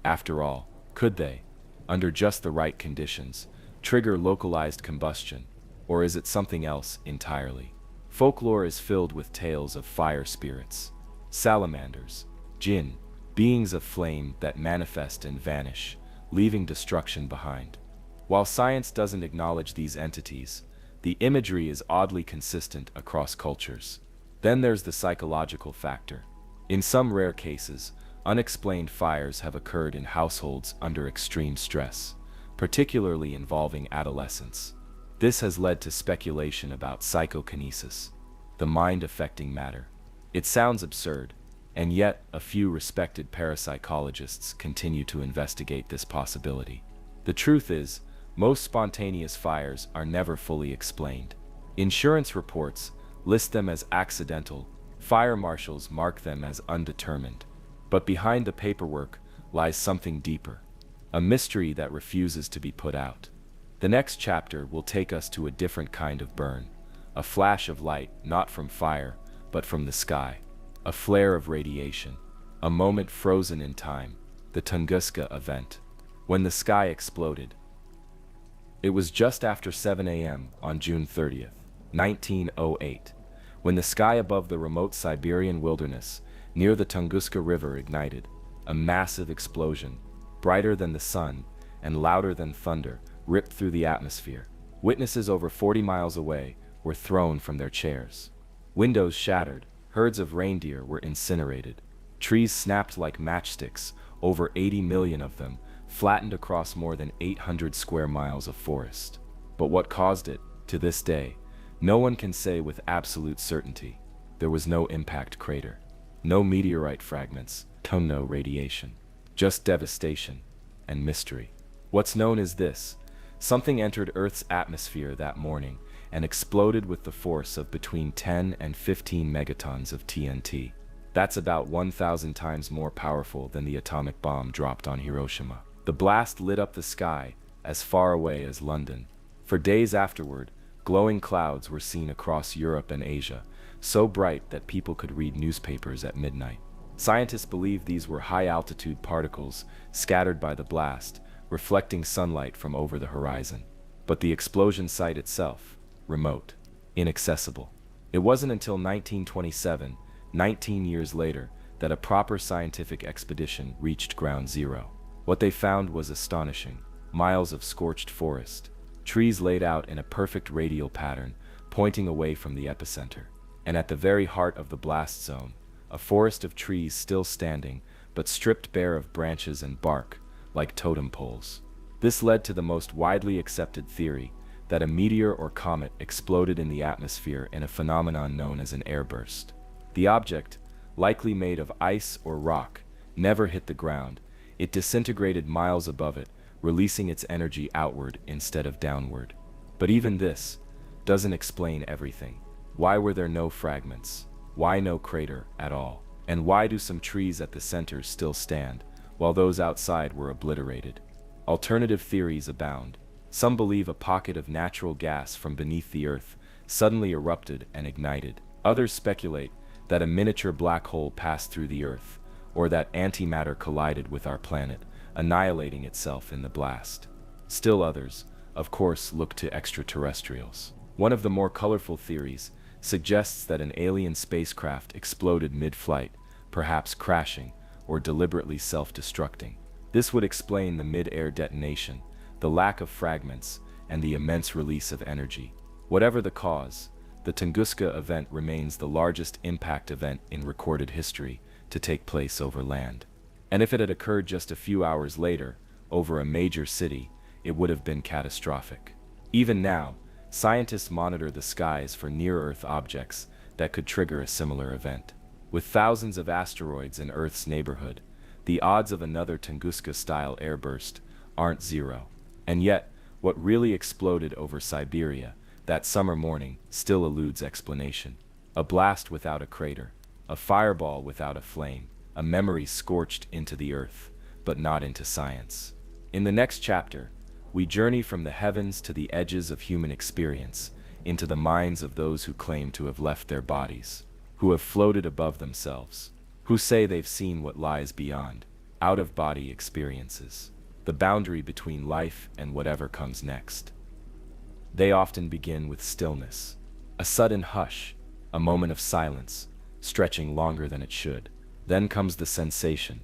After all, could they, under just the right conditions, trigger localized combustion, or is it something else entirely? Folklore is filled with tales of fire spirits, salamanders, jinn, beings of flame that manifest and vanish, leaving destruction behind. While science doesn't acknowledge these entities, the imagery is oddly consistent across cultures. Then there's the psychological factor. In some rare cases, unexplained fires have occurred in households under extreme stress, particularly involving adolescents. This has led to speculation about psychokinesis, the mind affecting matter. It sounds absurd, and yet a few respected parapsychologists continue to investigate this possibility. The truth is, most spontaneous fires are never fully explained. Insurance reports list them as accidental, fire marshals mark them as undetermined. But behind the paperwork lies something deeper, a mystery that refuses to be put out. The next chapter will take us to a different kind of burn, a flash of light not from fire, but from the sky, a flare of radiation, a moment frozen in time, the Tunguska event, when the sky exploded. It was just after 7 a.m. on June 30th, 1908, when the sky above the remote Siberian wilderness near the Tunguska River ignited, a massive explosion, brighter than the sun and louder than thunder, ripped through the atmosphere. Witnesses over 40 miles away were thrown from their chairs. Windows shattered, herds of reindeer were incinerated. Trees snapped like matchsticks, over 80 million of them, flattened across more than 800 square miles of forest. But what caused it, to this day, no one can say with absolute certainty. There was no impact crater, no meteorite fragments, no radiation, just devastation and mystery. What's known is this: something entered Earth's atmosphere that morning and exploded with the force of between 10 and 15 megatons of TNT. That's about 1,000 times more powerful than the atomic bomb dropped on Hiroshima. The blast lit up the sky as far away as London. For days afterward, glowing clouds were seen across Europe and Asia, so bright that people could read newspapers at midnight. Scientists believe these were high-altitude particles scattered by the blast, reflecting sunlight from over the horizon. But the explosion site itself, remote, inaccessible. It wasn't until 1927, 19 years later, that a proper scientific expedition reached ground zero. What they found was astonishing. Miles of scorched forest, trees laid out in a perfect radial pattern, pointing away from the epicenter. And at the very heart of the blast zone, a forest of trees still standing, but stripped bare of branches and bark, like totem poles. This led to the most widely accepted theory, that a meteor or comet exploded in the atmosphere in a phenomenon known as an airburst. The object, likely made of ice or rock, never hit the ground. It disintegrated miles above it, releasing its energy outward instead of downward. But even this doesn't explain everything. Why were there no fragments? Why no crater at all? And why do some trees at the center still stand, while those outside were obliterated? Alternative theories abound. Some believe a pocket of natural gas from beneath the Earth suddenly erupted and ignited. Others speculate that a miniature black hole passed through the Earth, or that antimatter collided with our planet, annihilating itself in the blast. Still others, of course, look to extraterrestrials. One of the more colorful theories suggests that an alien spacecraft exploded mid-flight, perhaps crashing or deliberately self-destructing. This would explain the mid-air detonation, the lack of fragments, and the immense release of energy. Whatever the cause, the Tunguska event remains the largest impact event in recorded history to take place over land. And if it had occurred just a few hours later, over a major city, it would have been catastrophic. Even now, scientists monitor the skies for near-Earth objects that could trigger a similar event. With thousands of asteroids in Earth's neighborhood, the odds of another Tunguska-style airburst aren't zero. And yet, what really exploded over Siberia that summer morning still eludes explanation. A blast without a crater, a fireball without a flame, a memory scorched into the earth, but not into science. In the next chapter, we journey from the heavens to the edges of human experience, into the minds of those who claim to have left their bodies, who have floated above themselves, who say they've seen what lies beyond, out-of-body experiences, the boundary between life and whatever comes next. They often begin with stillness, a sudden hush, a moment of silence, stretching longer than it should. Then comes the sensation,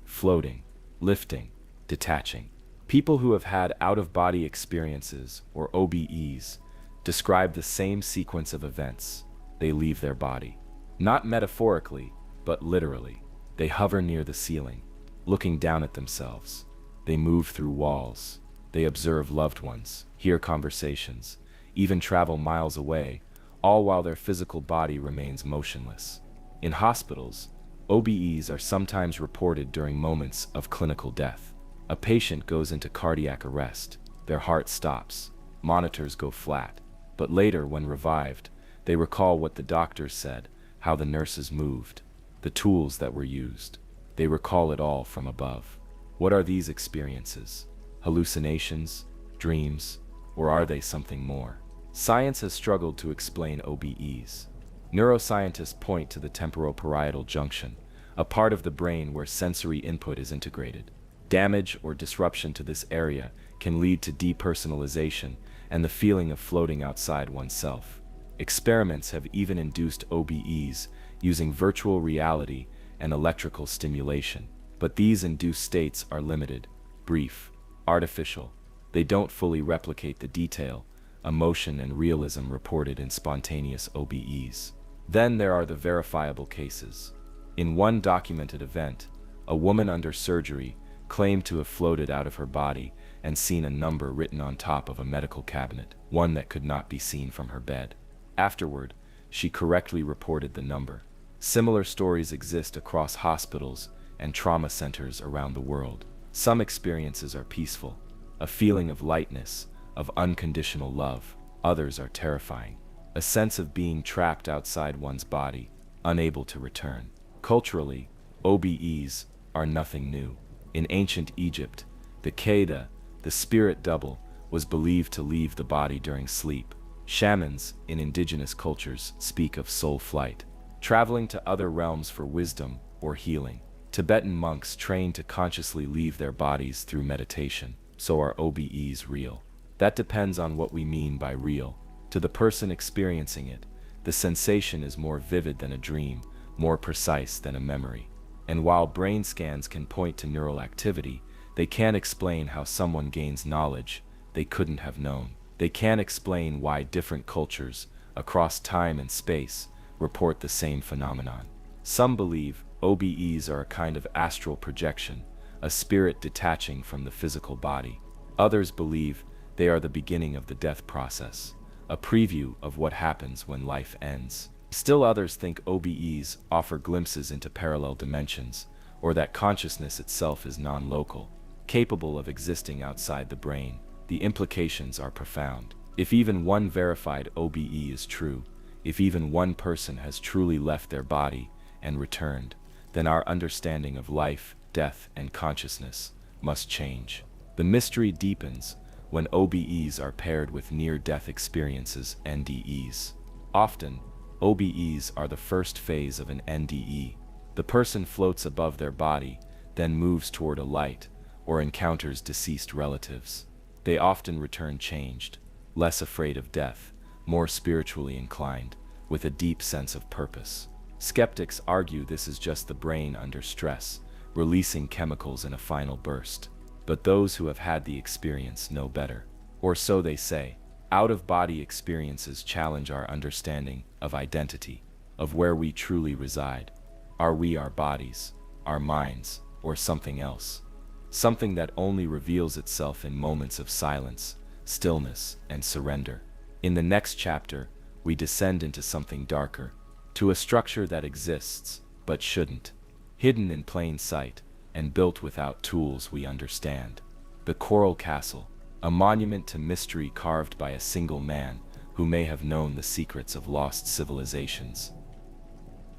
floating, lifting, detaching. People who have had out-of-body experiences, or OBEs, describe the same sequence of events. They leave their body. Not metaphorically, but literally. They hover near the ceiling, looking down at themselves. They move through walls. They observe loved ones, hear conversations, even travel miles away, all while their physical body remains motionless. In hospitals, OBEs are sometimes reported during moments of clinical death. A patient goes into cardiac arrest, their heart stops, monitors go flat, but later, when revived, they recall what the doctors said, how the nurses moved, the tools that were used. They recall it all from above. What are these experiences? Hallucinations, dreams, or are they something more? Science has struggled to explain OBEs. Neuroscientists point to the temporoparietal junction, a part of the brain where sensory input is integrated. Damage or disruption to this area can lead to depersonalization and the feeling of floating outside oneself. Experiments have even induced OBEs using virtual reality and electrical stimulation, but these induced states are limited, brief, artificial. They don't fully replicate the detail, emotion, and realism reported in spontaneous OBEs. Then there are the verifiable cases. In one documented event, a woman under surgery claimed to have floated out of her body and seen a number written on top of a medical cabinet, one that could not be seen from her bed. Afterward, she correctly reported the number. Similar stories exist across hospitals and trauma centers around the world. Some experiences are peaceful, a feeling of lightness, of unconditional love. Others are terrifying, a sense of being trapped outside one's body, unable to return. Culturally, OBEs are nothing new. In ancient Egypt, the Qeda, the spirit double, was believed to leave the body during sleep. Shamans in indigenous cultures speak of soul flight, traveling to other realms for wisdom or healing. Tibetan monks train to consciously leave their bodies through meditation. So are OBEs real? That depends on what we mean by real. To the person experiencing it, the sensation is more vivid than a dream, more precise than a memory. And while brain scans can point to neural activity, they can't explain how someone gains knowledge they couldn't have known. They can't explain why different cultures, across time and space, report the same phenomenon. Some believe OBEs are a kind of astral projection, a spirit detaching from the physical body. Others believe They are the beginning of the death process, a preview of what happens when life ends. Still others think OBEs offer glimpses into parallel dimensions, or that consciousness itself is non-local, capable of existing outside the brain. The implications are profound. If even one verified OBE is true, if even one person has truly left their body and returned, then our understanding of life, death, and consciousness must change. The mystery deepens when OBEs are paired with near-death experiences, NDEs. Often, OBEs are the first phase of an NDE. The person floats above their body, then moves toward a light, or encounters deceased relatives. They often return changed, less afraid of death, more spiritually inclined, with a deep sense of purpose. Skeptics argue this is just the brain under stress, releasing chemicals in a final burst. But those who have had the experience know better. Or so they say. Out-of-body experiences challenge our understanding of identity, of where we truly reside. Are we our bodies, our minds, or something else? Something that only reveals itself in moments of silence, stillness, and surrender. In the next chapter, we descend into something darker, to a structure that exists, but shouldn't, hidden in plain sight, and built without tools we understand. The Coral Castle, a monument to mystery carved by a single man who may have known the secrets of lost civilizations.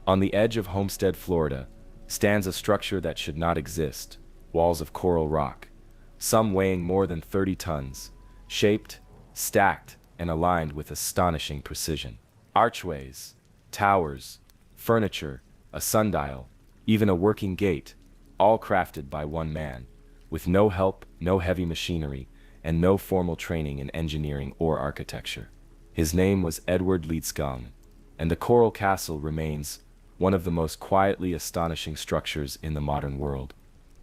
On the edge of Homestead, Florida, stands a structure that should not exist, walls of coral rock, some weighing more than 30 tons, shaped, stacked, and aligned with astonishing precision. Archways, towers, furniture, a sundial, even a working gate, all crafted by one man, with no help, no heavy machinery, and no formal training in engineering or architecture. His name was Edward Leedskalnin, and the Coral Castle remains one of the most quietly astonishing structures in the modern world.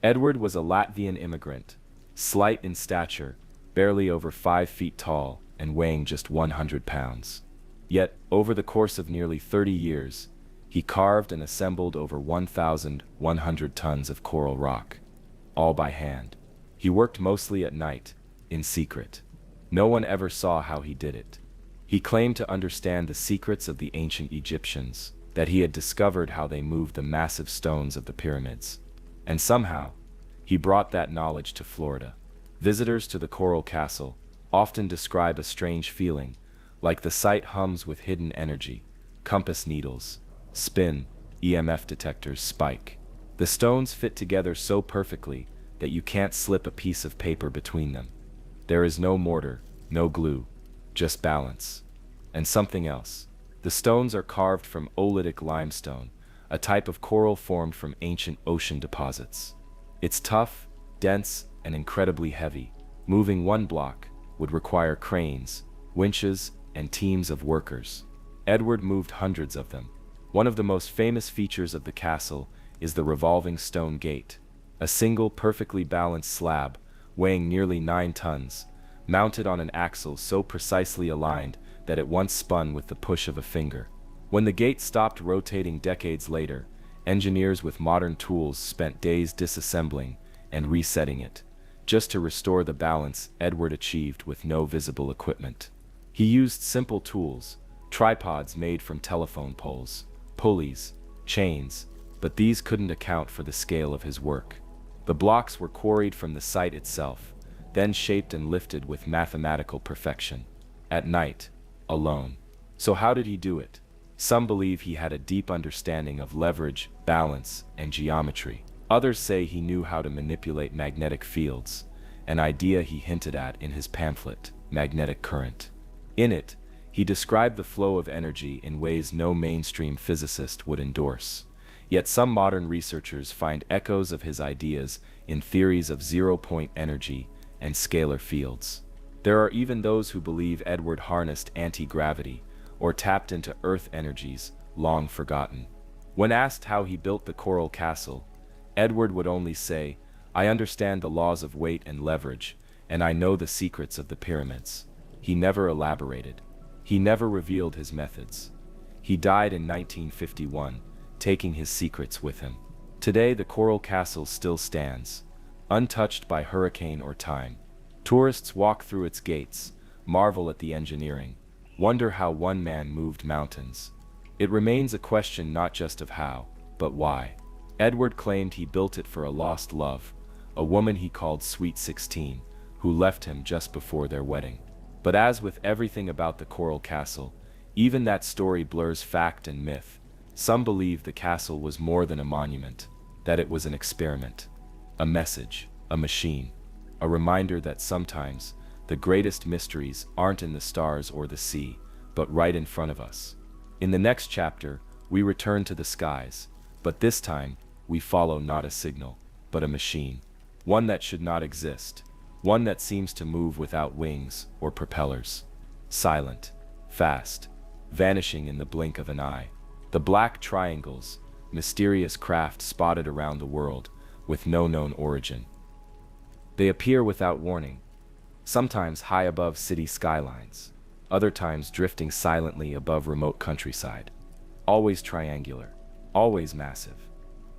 Edward was a Latvian immigrant, slight in stature, barely over 5 feet tall, and weighing just 100 pounds. Yet, over the course of nearly 30 years, he carved and assembled over 1,100 tons of coral rock, all by hand. He worked mostly at night, in secret. No one ever saw how he did it. He claimed to understand the secrets of the ancient Egyptians, that he had discovered how they moved the massive stones of the pyramids. And somehow, he brought that knowledge to Florida. Visitors to the Coral Castle often describe a strange feeling, like the site hums with hidden energy. Compass needles spin, EMF detectors spike. The stones fit together so perfectly that you can't slip a piece of paper between them. There is no mortar, no glue, just balance. And something else. The stones are carved from oolitic limestone, a type of coral formed from ancient ocean deposits. It's tough, dense, and incredibly heavy. Moving one block would require cranes, winches, and teams of workers. Edward moved hundreds of them. One of the most famous features of the castle is the revolving stone gate, a single perfectly balanced slab weighing nearly 9 tons, mounted on an axle so precisely aligned that it once spun with the push of a finger. When the gate stopped rotating decades later, engineers with modern tools spent days disassembling and resetting it, just to restore the balance Edward achieved with no visible equipment. He used simple tools, tripods made from telephone poles, pulleys, chains, but these couldn't account for the scale of his work. The blocks were quarried from the site itself, then shaped and lifted with mathematical perfection. At night, alone. So how did he do it? Some believe he had a deep understanding of leverage, balance, and geometry. Others say he knew how to manipulate magnetic fields, an idea he hinted at in his pamphlet, Magnetic Current. In it, he described the flow of energy in ways no mainstream physicist would endorse. Yet some modern researchers find echoes of his ideas in theories of zero-point energy and scalar fields. There are even those who believe Edward harnessed anti-gravity or tapped into earth energies long forgotten. When asked how he built the Coral Castle, Edward would only say, "I understand the laws of weight and leverage, and I know the secrets of the pyramids." He never elaborated. He never revealed his methods. He died in 1951, taking his secrets with him. Today the Coral Castle still stands, untouched by hurricane or time, Tourists walk through its gates, marvel at the engineering, wonder how one man moved mountains. It remains a question not just of how, but why. Edward claimed he built it for a lost love, a woman he called Sweet 16, who left him just before their wedding. But as with everything about the Coral Castle, even that story blurs fact and myth. Some believe the castle was more than a monument, that it was an experiment, a message, a machine, a reminder that sometimes the greatest mysteries aren't in the stars or the sea, but right in front of us. In the next chapter, we return to the skies, but this time, we follow not a signal, but a machine. One that should not exist. One that seems to move without wings or propellers. Silent, fast, vanishing in the blink of an eye. The black triangles, mysterious craft spotted around the world, with no known origin. They appear without warning, sometimes high above city skylines, other times drifting silently above remote countryside. Always triangular, always massive,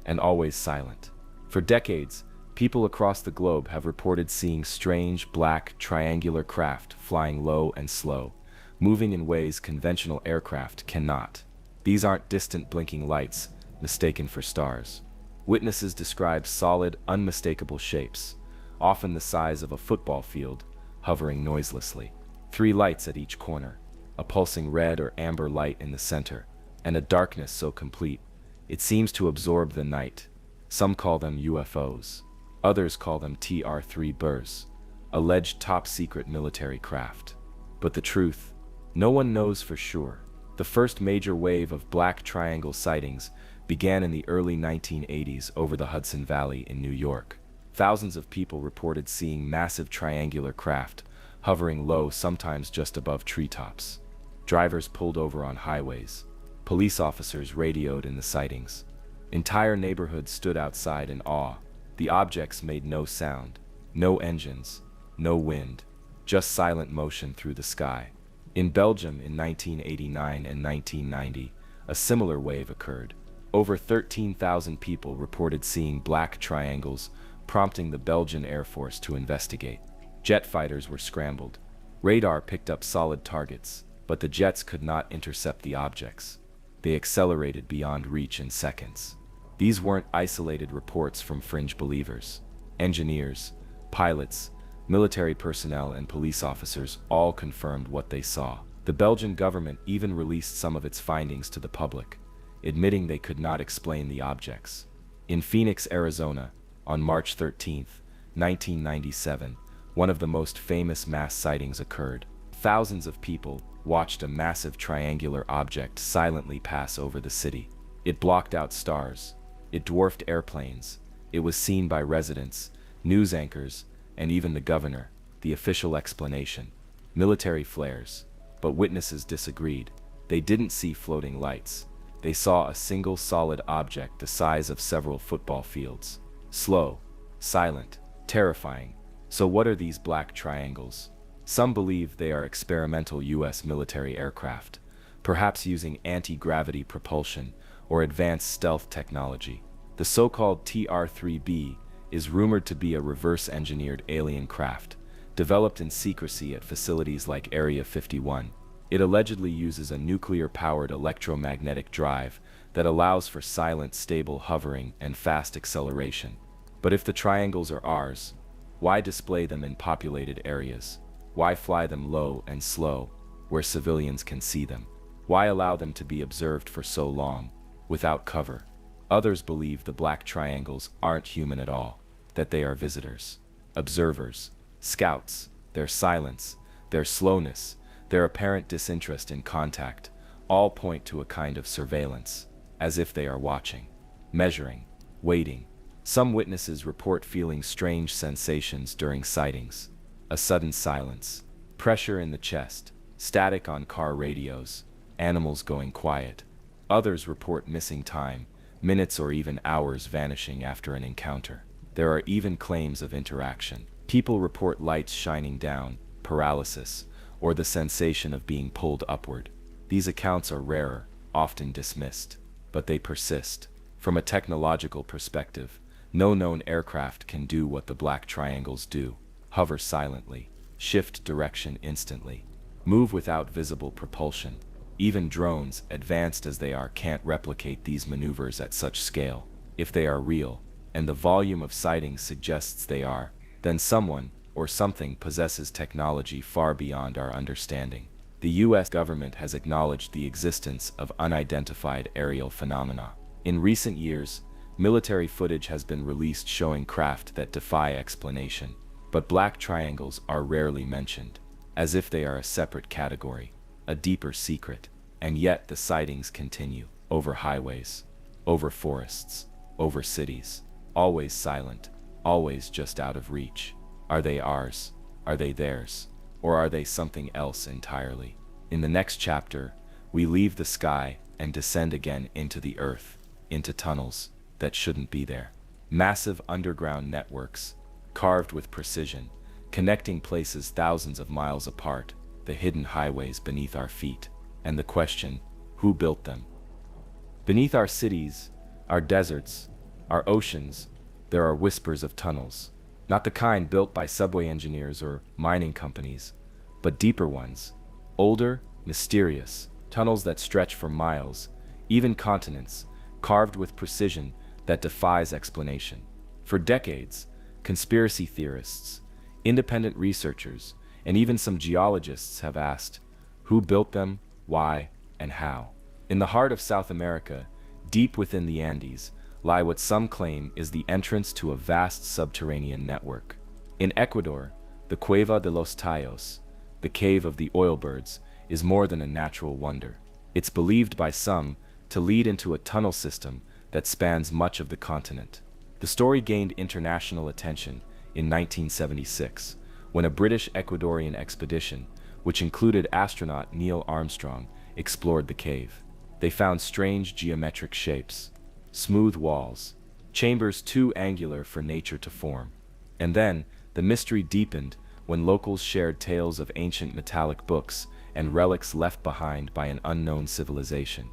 and always silent. For decades, people across the globe have reported seeing strange, black, triangular craft flying low and slow, moving in ways conventional aircraft cannot. These aren't distant blinking lights, mistaken for stars. Witnesses describe solid, unmistakable shapes, often the size of a football field, hovering noiselessly. 3 lights at each corner, a pulsing red or amber light in the center, and a darkness so complete, it seems to absorb the night. Some call them UFOs. Others call them TR-3 burrs, alleged top-secret military craft. But the truth, no one knows for sure. The first major wave of black triangle sightings began in the early 1980s over the Hudson Valley in New York. Thousands of people reported seeing massive triangular craft hovering low, sometimes just above treetops. Drivers pulled over on highways. Police officers radioed in the sightings. Entire neighborhoods stood outside in awe. The objects made no sound, no engines, no wind, just silent motion through the sky. In Belgium in 1989 and 1990, a similar wave occurred. Over 13,000 people reported seeing black triangles, prompting the Belgian Air Force to investigate. Jet fighters were scrambled. Radar picked up solid targets, but the jets could not intercept the objects. They accelerated beyond reach in seconds. These weren't isolated reports from fringe believers. Engineers, pilots, military personnel, and police officers all confirmed what they saw. The Belgian government even released some of its findings to the public, admitting they could not explain the objects. In Phoenix, Arizona, on March 13, 1997, one of the most famous mass sightings occurred. Thousands of people watched a massive triangular object silently pass over the city. It blocked out stars. It dwarfed airplanes. It was seen by residents, news anchors, and even the governor. The official explanation: military flares. But witnesses disagreed. They didn't see floating lights. They saw a single solid object the size of several football fields. Slow, silent, terrifying. So what are these black triangles? Some believe they are experimental US military aircraft, perhaps using anti-gravity propulsion or advanced stealth technology. The so-called TR-3B is rumored to be a reverse-engineered alien craft, developed in secrecy at facilities like Area 51. It allegedly uses a nuclear-powered electromagnetic drive that allows for silent, stable hovering and fast acceleration. But if the triangles are ours, why display them in populated areas? Why fly them low and slow, where civilians can see them? Why allow them to be observed for so long, without cover? Others believe the black triangles aren't human at all, that they are visitors, observers, scouts. Their silence, their slowness, their apparent disinterest in contact, all point to a kind of surveillance, as if they are watching, measuring, waiting. Some witnesses report feeling strange sensations during sightings: a sudden silence, pressure in the chest, static on car radios, animals going quiet. Others report missing time, minutes or even hours vanishing after an encounter. There are even claims of interaction. People report lights shining down, paralysis, or the sensation of being pulled upward. These accounts are rarer, often dismissed, but they persist. From a technological perspective, no known aircraft can do what the black triangles do. hover silently, shift direction instantly, move without visible propulsion. Even drones, advanced as they are, can't replicate these maneuvers at such scale. If they are real, and the volume of sightings suggests they are, then someone or something possesses technology far beyond our understanding. The US government has acknowledged the existence of unidentified aerial phenomena. In recent years, military footage has been released showing craft that defy explanation, but black triangles are rarely mentioned, as if they are a separate category, a deeper secret. And yet the sightings continue, over highways, over forests, over cities, always silent, always just out of reach. Are they ours? Are they theirs? Or are they something else entirely? In the next chapter, we leave the sky and descend again into the earth, into tunnels that shouldn't be there. Massive underground networks, carved with precision, connecting places thousands of miles apart, the hidden highways beneath our feet. And the question, who built them? Beneath our cities, our deserts, our oceans, there are whispers of tunnels. Not the kind built by subway engineers or mining companies, but deeper ones. Older, mysterious, tunnels that stretch for miles, even continents, carved with precision that defies explanation. For decades, conspiracy theorists, independent researchers, and even some geologists have asked, who built them? Why, and how? In the heart of South America, deep within the Andes, lie what some claim is the entrance to a vast subterranean network. In Ecuador, the Cueva de los Tallos, the cave of the oilbirds, is more than a natural wonder. It's believed by some to lead into a tunnel system that spans much of the continent. The story gained international attention in 1976, when a British-Ecuadorian expedition, which included astronaut Neil Armstrong, explored the cave. They found strange geometric shapes, smooth walls, chambers too angular for nature to form. And then, the mystery deepened when locals shared tales of ancient metallic books and relics left behind by an unknown civilization.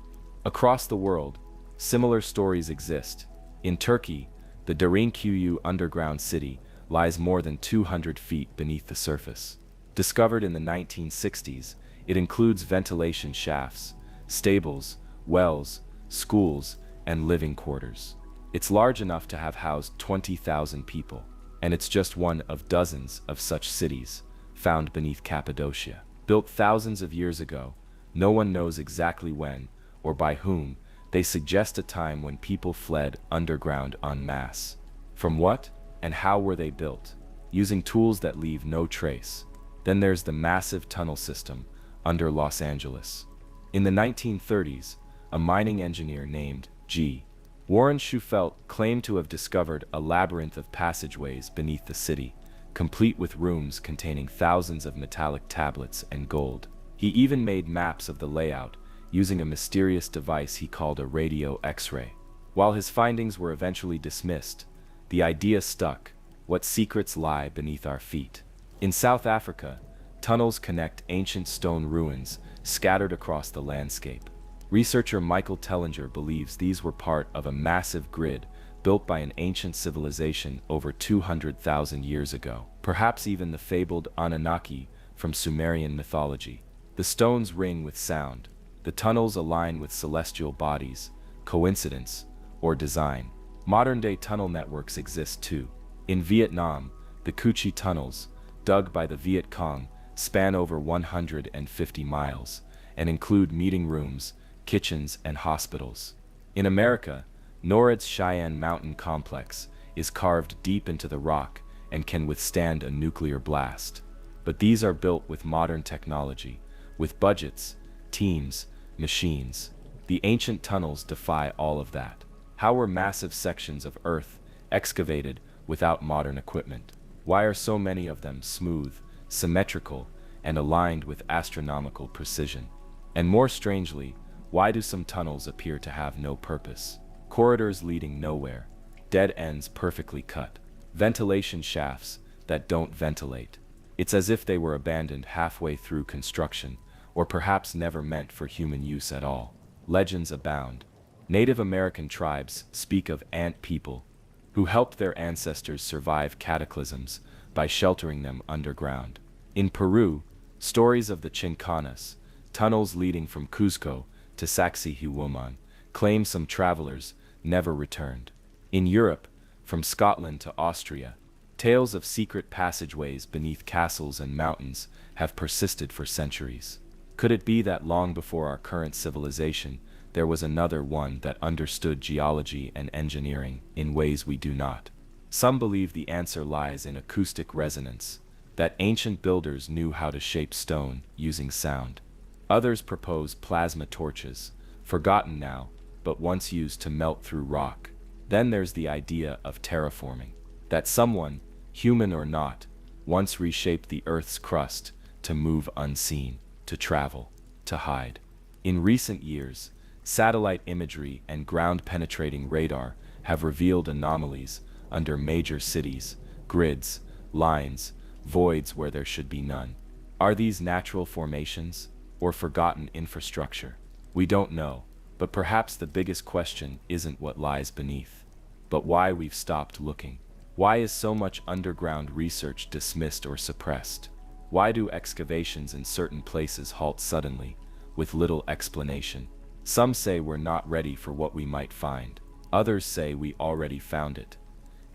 Across the world, similar stories exist. In Turkey, the Derinkuyu underground city lies more than 200 feet beneath the surface. Discovered in the 1960s, it includes ventilation shafts, stables, wells, schools, and living quarters. It's large enough to have housed 20,000 people, and it's just one of dozens of such cities found beneath Cappadocia. Built thousands of years ago, no one knows exactly when or by whom. They suggest a time when people fled underground en masse. From what and how were they built? Using tools that leave no trace. Then there's the massive tunnel system under Los Angeles. In the 1930s, a mining engineer named G. Warren Schufeldt claimed to have discovered a labyrinth of passageways beneath the city, complete with rooms containing thousands of metallic tablets and gold. He even made maps of the layout using a mysterious device he called a radio X-ray. While his findings were eventually dismissed, the idea stuck: what secrets lie beneath our feet? In South Africa, tunnels connect ancient stone ruins scattered across the landscape. Researcher Michael Tellinger believes these were part of a massive grid built by an ancient civilization over 200,000 years ago, perhaps even the fabled Anunnaki from Sumerian mythology. The stones ring with sound. The tunnels align with celestial bodies. Coincidence or design? Modern-day tunnel networks exist too. In Vietnam, the Cu Chi tunnels, dug by the Viet Cong, span over 150 miles and include meeting rooms, kitchens, and hospitals. In America, NORAD's Cheyenne Mountain Complex is carved deep into the rock and can withstand a nuclear blast. But these are built with modern technology, with budgets, teams, machines. The ancient tunnels defy all of that. How were massive sections of earth excavated without modern equipment? Why are so many of them smooth, symmetrical, and aligned with astronomical precision? And more strangely, why do some tunnels appear to have no purpose? Corridors leading nowhere, dead ends perfectly cut, ventilation shafts that don't ventilate. It's as if they were abandoned halfway through construction, or perhaps never meant for human use at all. Legends abound. Native American tribes speak of ant people who helped their ancestors survive cataclysms by sheltering them underground. In Peru, stories of the Chincanas, tunnels leading from Cuzco to Sacsayhuaman, claim some travelers never returned. In Europe, from Scotland to Austria, tales of secret passageways beneath castles and mountains have persisted for centuries. Could it be that long before our current civilization, there was another one that understood geology and engineering in ways we do not? Some believe the answer lies in acoustic resonance, that ancient builders knew how to shape stone using sound. Others propose plasma torches, forgotten now, but once used to melt through rock. Then there's the idea of terraforming, that someone, human or not, once reshaped the Earth's crust to move unseen, to travel, to hide. In recent years, satellite imagery and ground-penetrating radar have revealed anomalies under major cities, grids, lines, voids where there should be none. Are these natural formations or forgotten infrastructure? We don't know, but perhaps the biggest question isn't what lies beneath, but why we've stopped looking. Why is so much underground research dismissed or suppressed? Why do excavations in certain places halt suddenly, with little explanation? Some say we're not ready for what we might find. Others say we already found it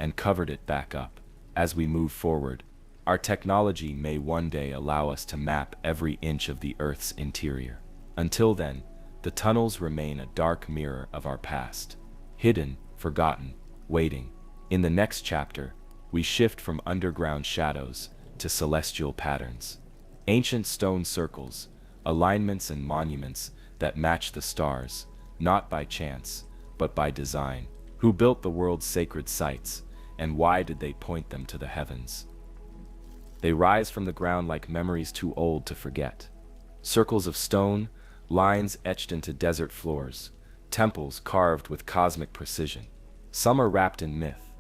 and covered it back up. As we move forward, our technology may one day allow us to map every inch of the Earth's interior. Until then, the tunnels remain a dark mirror of our past, hidden, forgotten, waiting. In the next chapter, we shift from underground shadows to celestial patterns. Ancient stone circles, alignments and monuments that match the stars, not by chance, but by design. Who built the world's sacred sites, and why did they point them to the heavens? They rise from the ground like memories too old to forget. Circles of stone, lines etched into desert floors, temples carved with cosmic precision. Some are wrapped in myth,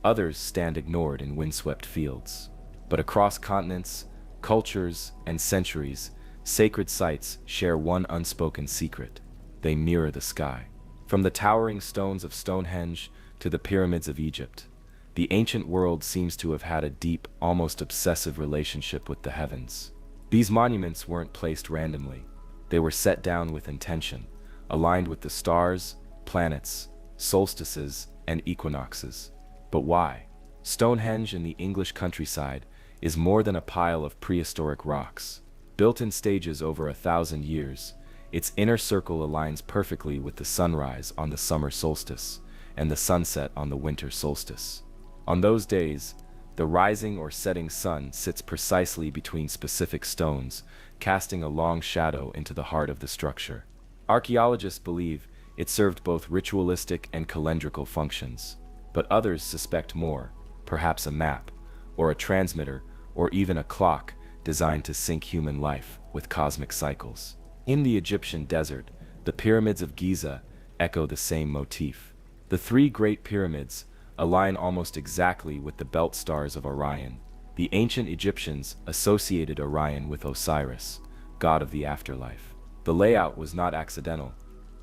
others stand ignored in windswept fields. But across continents, cultures, and centuries, sacred sites share one unspoken secret. They mirror the sky. From the towering stones of Stonehenge to the pyramids of Egypt, the ancient world seems to have had a deep, almost obsessive relationship with the heavens. These monuments weren't placed randomly. They were set down with intention, aligned with the stars, planets, solstices, and equinoxes. But why? Stonehenge in the English countryside is more than a pile of prehistoric rocks. Built in stages over 1,000 years, its inner circle aligns perfectly with the sunrise on the summer solstice and the sunset on the winter solstice. On those days, the rising or setting sun sits precisely between specific stones, casting a long shadow into the heart of the structure. Archaeologists believe it served both ritualistic and calendrical functions, but others suspect more, perhaps a map, or a transmitter, or even a clock designed to sync human life with cosmic cycles. In the Egyptian desert, the pyramids of Giza echo the same motif. The three Great Pyramids align almost exactly with the belt stars of Orion. The ancient Egyptians associated Orion with Osiris, god of the afterlife. The layout was not accidental.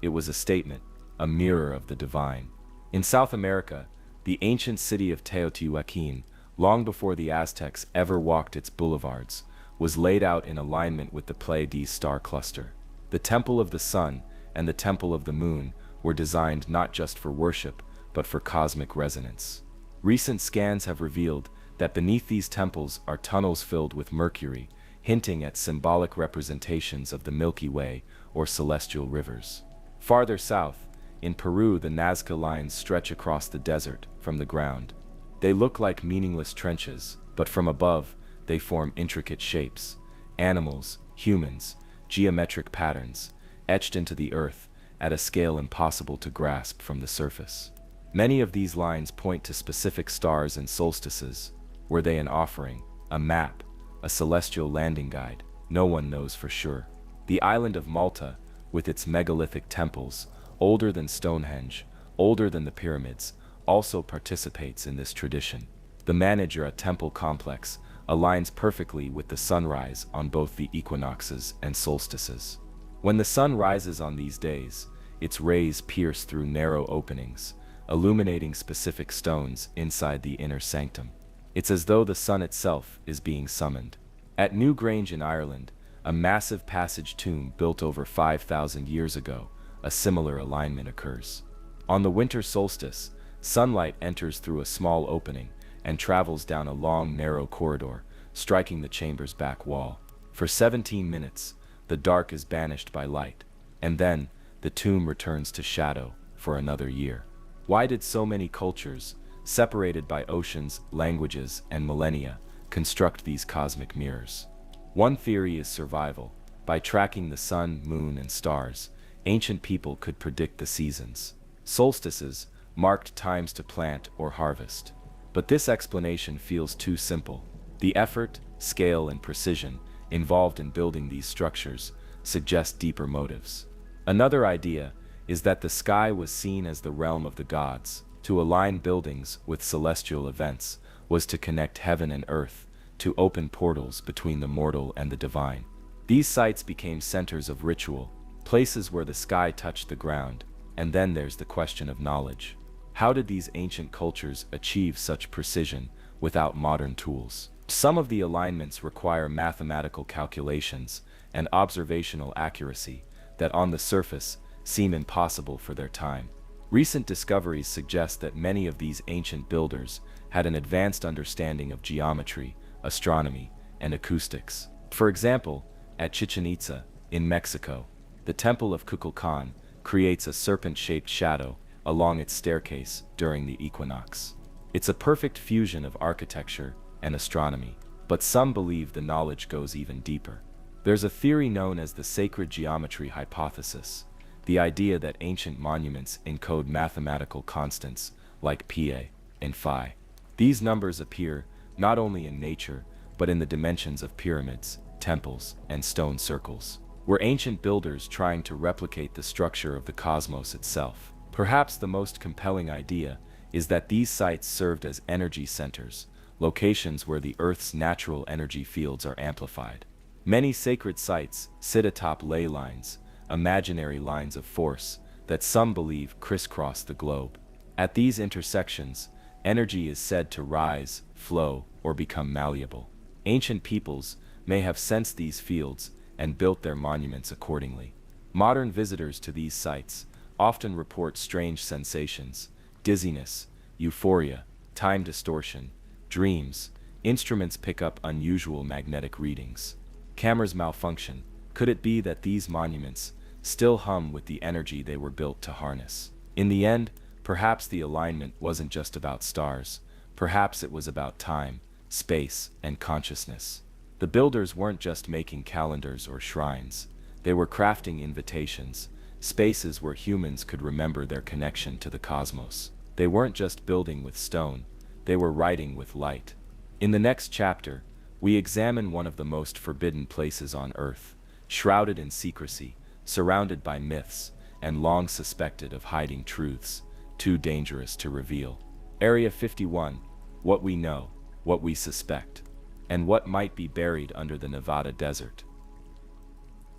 It was a statement, a mirror of the divine. In South America, the ancient city of Teotihuacan, long before the Aztecs ever walked its boulevards, was laid out in alignment with the Pleiades star cluster. The Temple of the Sun and the Temple of the Moon were designed not just for worship, but for cosmic resonance. Recent scans have revealed that beneath these temples are tunnels filled with mercury, hinting at symbolic representations of the Milky Way or celestial rivers. Farther south, in Peru, the Nazca lines stretch across the desert from the ground. They look like meaningless trenches, but from above, they form intricate shapes. Animals, humans, geometric patterns, etched into the earth at a scale impossible to grasp from the surface. Many of these lines point to specific stars and solstices. Were they an offering, a map, a celestial landing guide? No one knows for sure. The island of Malta, with its megalithic temples, older than Stonehenge, older than the pyramids, also participates in this tradition. The Managera temple complex aligns perfectly with the sunrise on both the equinoxes and solstices. When the sun rises on these days, its rays pierce through narrow openings, illuminating specific stones inside the inner sanctum. It's as though the sun itself is being summoned. At New Grange in Ireland, a massive passage tomb built over 5,000 years ago, a similar alignment occurs. On the winter solstice, sunlight enters through a small opening and travels down a long, narrow corridor, striking the chamber's back wall. For 17 minutes, the dark is banished by light, and then the tomb returns to shadow for another year. Why did so many cultures, separated by oceans, languages, and millennia, construct these cosmic mirrors? One theory is survival. By tracking the sun, moon, and stars, ancient people could predict the seasons. Solstices marked times to plant or harvest. But this explanation feels too simple. The effort, scale, and precision involved in building these structures suggest deeper motives. Another idea is that the sky was seen as the realm of the gods. To align buildings with celestial events was to connect heaven and earth, to open portals between the mortal and the divine. These sites became centers of ritual, places where the sky touched the ground. And then there's the question of knowledge. How did these ancient cultures achieve such precision without modern tools? Some of the alignments require mathematical calculations and observational accuracy that on the surface seem impossible for their time. Recent discoveries suggest that many of these ancient builders had an advanced understanding of geometry, astronomy, and acoustics. For example, at Chichen Itza, in Mexico, the Temple of Kukulkan creates a serpent-shaped shadow along its staircase during the equinox. It's a perfect fusion of architecture and astronomy, but some believe the knowledge goes even deeper. There's a theory known as the sacred geometry hypothesis, the idea that ancient monuments encode mathematical constants like pi and phi. These numbers appear not only in nature, but in the dimensions of pyramids, temples, and stone circles. Were ancient builders trying to replicate the structure of the cosmos itself? Perhaps the most compelling idea is that these sites served as energy centers, locations where the Earth's natural energy fields are amplified. Many sacred sites sit atop ley lines, imaginary lines of force that some believe crisscross the globe. At these intersections, energy is said to rise, flow, or become malleable. Ancient peoples may have sensed these fields and built their monuments accordingly. Modern visitors to these sites often report strange sensations: dizziness, euphoria, time distortion, dreams. Instruments pick up unusual magnetic readings. Cameras malfunction. Could it be that these monuments still hum with the energy they were built to harness? In the end, perhaps the alignment wasn't just about stars. Perhaps it was about time, space, and consciousness. The builders weren't just making calendars or shrines. They were crafting invitations, spaces where humans could remember their connection to the cosmos. They weren't just building with stone, they were writing with light. In the next chapter, we examine one of the most forbidden places on Earth, shrouded in secrecy, surrounded by myths, and long suspected of hiding truths too dangerous to reveal. Area 51, what we know, what we suspect, and what might be buried under the Nevada desert.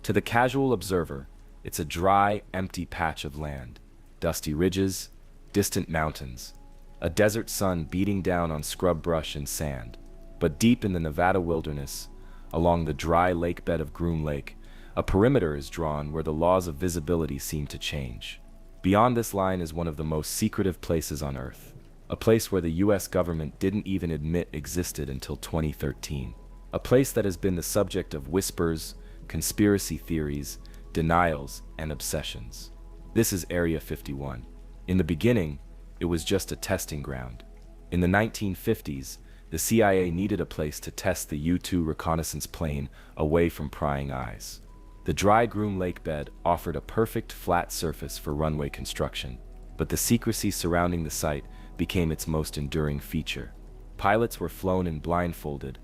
To the casual observer, it's a dry, empty patch of land, dusty ridges, distant mountains, a desert sun beating down on scrub brush and sand. But deep in the Nevada wilderness, along the dry lake bed of Groom Lake, a perimeter is drawn where the laws of visibility seem to change. Beyond this line is one of the most secretive places on Earth, a place where the US government didn't even admit existed until 2013. A place that has been the subject of whispers, conspiracy theories, denials, and obsessions. This is Area 51. In the beginning, it was just a testing ground. In the 1950s, the CIA needed a place to test the U-2 reconnaissance plane away from prying eyes. The dry Groom Lake bed offered a perfect flat surface for runway construction, but the secrecy surrounding the site became its most enduring feature. Pilots were flown in blindfolded.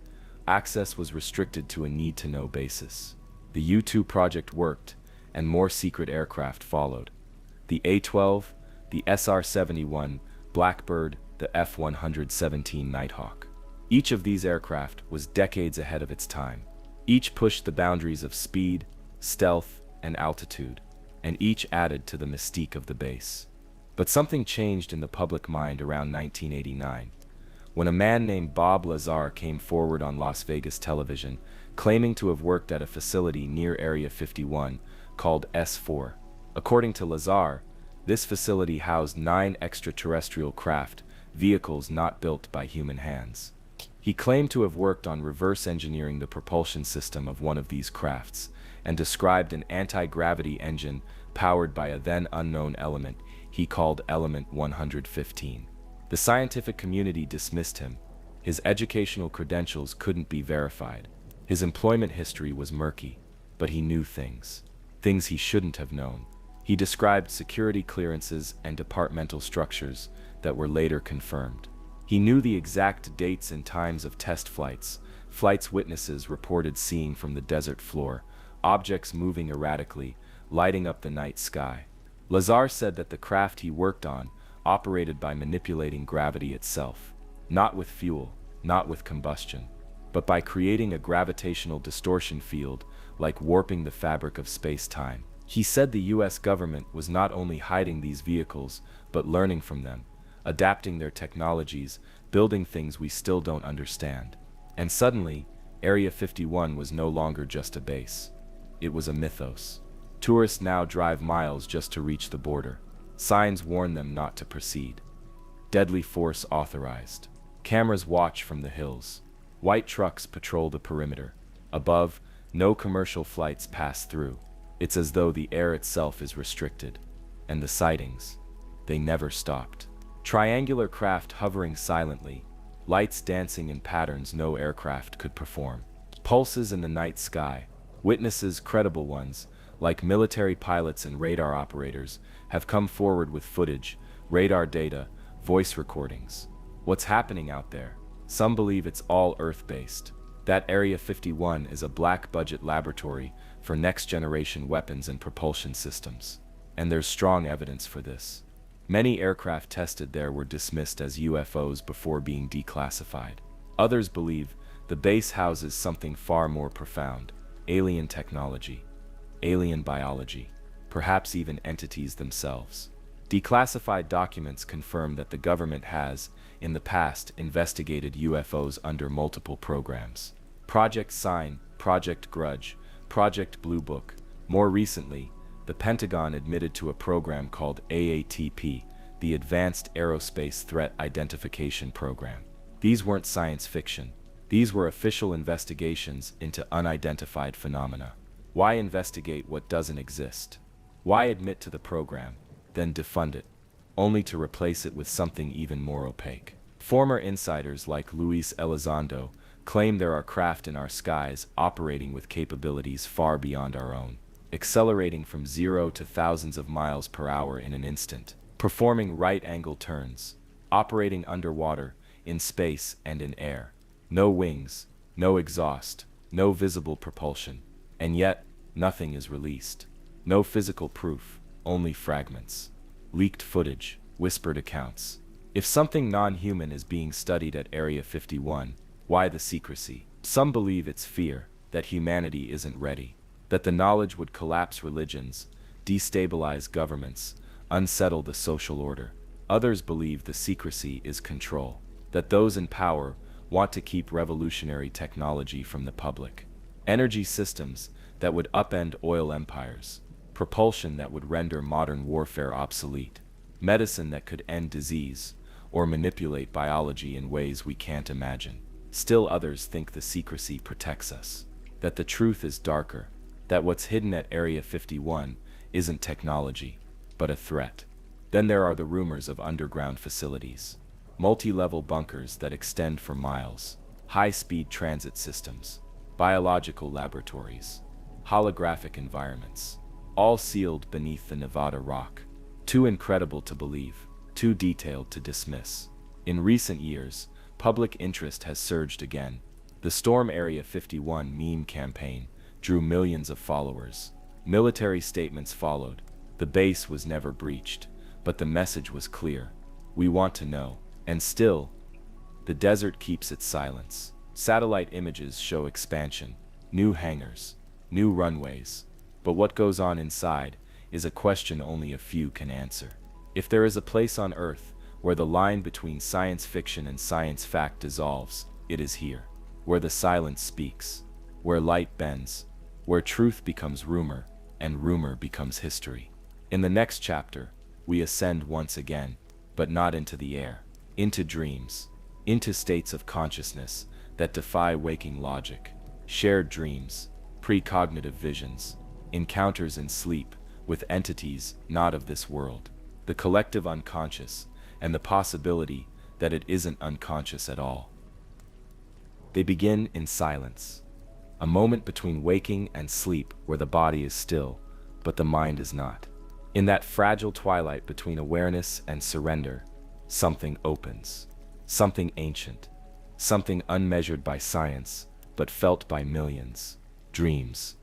Access was restricted to a need-to-know basis. The U-2 project worked, and more secret aircraft followed. The A-12, the SR-71, Blackbird, the F-117 Nighthawk. Each of these aircraft was decades ahead of its time. Each pushed the boundaries of speed, stealth, and altitude, and each added to the mystique of the base. But something changed in the public mind around 1989, when a man named Bob Lazar came forward on Las Vegas television, claiming to have worked at a facility near Area 51 called S4. According to Lazar, this facility housed 9 extraterrestrial craft, vehicles not built by human hands. He claimed to have worked on reverse engineering the propulsion system of one of these crafts, and described an anti-gravity engine powered by a then unknown element he called Element 115. The scientific community dismissed him. His educational credentials couldn't be verified. His employment history was murky, but he knew things he shouldn't have known. He described security clearances and departmental structures that were later confirmed. He knew the exact dates and times of test flights witnesses reported seeing from the desert floor, objects moving erratically, lighting up the night sky. Lazar said that the craft he worked on operated by manipulating gravity itself, not with fuel, not with combustion, but by creating a gravitational distortion field, like warping the fabric of space-time. He said the US government was not only hiding these vehicles, but learning from them, adapting their technologies, building things we still don't understand. And suddenly, Area 51 was no longer just a base. It was a mythos. Tourists now drive miles just to reach the border. Signs warn them not to proceed. Deadly force authorized. Cameras watch from the hills. White trucks patrol the perimeter. Above, no commercial flights pass through. It's as though the air itself is restricted. And the sightings, they never stopped. Triangular craft hovering silently, lights dancing in patterns no aircraft could perform. Pulses in the night sky. Witnesses, credible ones, like military pilots and radar operators, have come forward with footage, radar data, voice recordings. What's happening out there? Some believe it's all Earth-based. That Area 51 is a black-budget laboratory for next-generation weapons and propulsion systems. And there's strong evidence for this. Many aircraft tested there were dismissed as UFOs before being declassified. Others believe the base houses something far more profound: alien technology, alien biology, perhaps even entities themselves. Declassified documents confirm that the government has, in the past, investigated UFOs under multiple programs. Project Sign, Project Grudge, Project Blue Book. More recently, the Pentagon admitted to a program called AATP, the Advanced Aerospace Threat Identification Program. These weren't science fiction. These were official investigations into unidentified phenomena. Why investigate what doesn't exist? Why admit to the program, then defund it, only to replace it with something even more opaque? Former insiders like Luis Elizondo claim there are craft in our skies operating with capabilities far beyond our own, accelerating from 0 to thousands of miles per hour in an instant, performing right-angle turns, operating underwater, in space and in air. No wings, no exhaust, no visible propulsion, and yet nothing is released. No physical proof, only fragments. Leaked footage, whispered accounts. If something non-human is being studied at Area 51, why the secrecy? Some believe it's fear, that humanity isn't ready, that the knowledge would collapse religions, destabilize governments, unsettle the social order. Others believe the secrecy is control, that those in power want to keep revolutionary technology from the public. Energy systems that would upend oil empires, propulsion that would render modern warfare obsolete, medicine that could end disease, or manipulate biology in ways we can't imagine. Still others think the secrecy protects us, that the truth is darker, that what's hidden at Area 51 isn't technology, but a threat. Then there are the rumors of underground facilities, multi-level bunkers that extend for miles, high-speed transit systems, biological laboratories, holographic environments, all sealed beneath the Nevada rock. Too incredible to believe, too detailed to dismiss. In recent years, public interest has surged again. The Storm Area 51 meme campaign drew millions of followers. Military statements followed. The base was never breached, but the message was clear. We want to know. And still, the desert keeps its silence. Satellite images show expansion, new hangars, new runways. But what goes on inside is a question only a few can answer. If there is a place on Earth where the line between science fiction and science fact dissolves. It is here, where the silence speaks, where light bends, where truth becomes rumor, and rumor becomes history. In the next chapter, we ascend once again, but not into the air, into dreams, into states of consciousness that defy waking logic, shared dreams, precognitive visions, encounters in sleep with entities not of this world, the collective unconscious, and the possibility that it isn't unconscious at all. They begin in silence, a moment between waking and sleep where the body is still, but the mind is not. In that fragile twilight between awareness and surrender, something opens, something ancient, something unmeasured by science, but felt by millions. Dreams.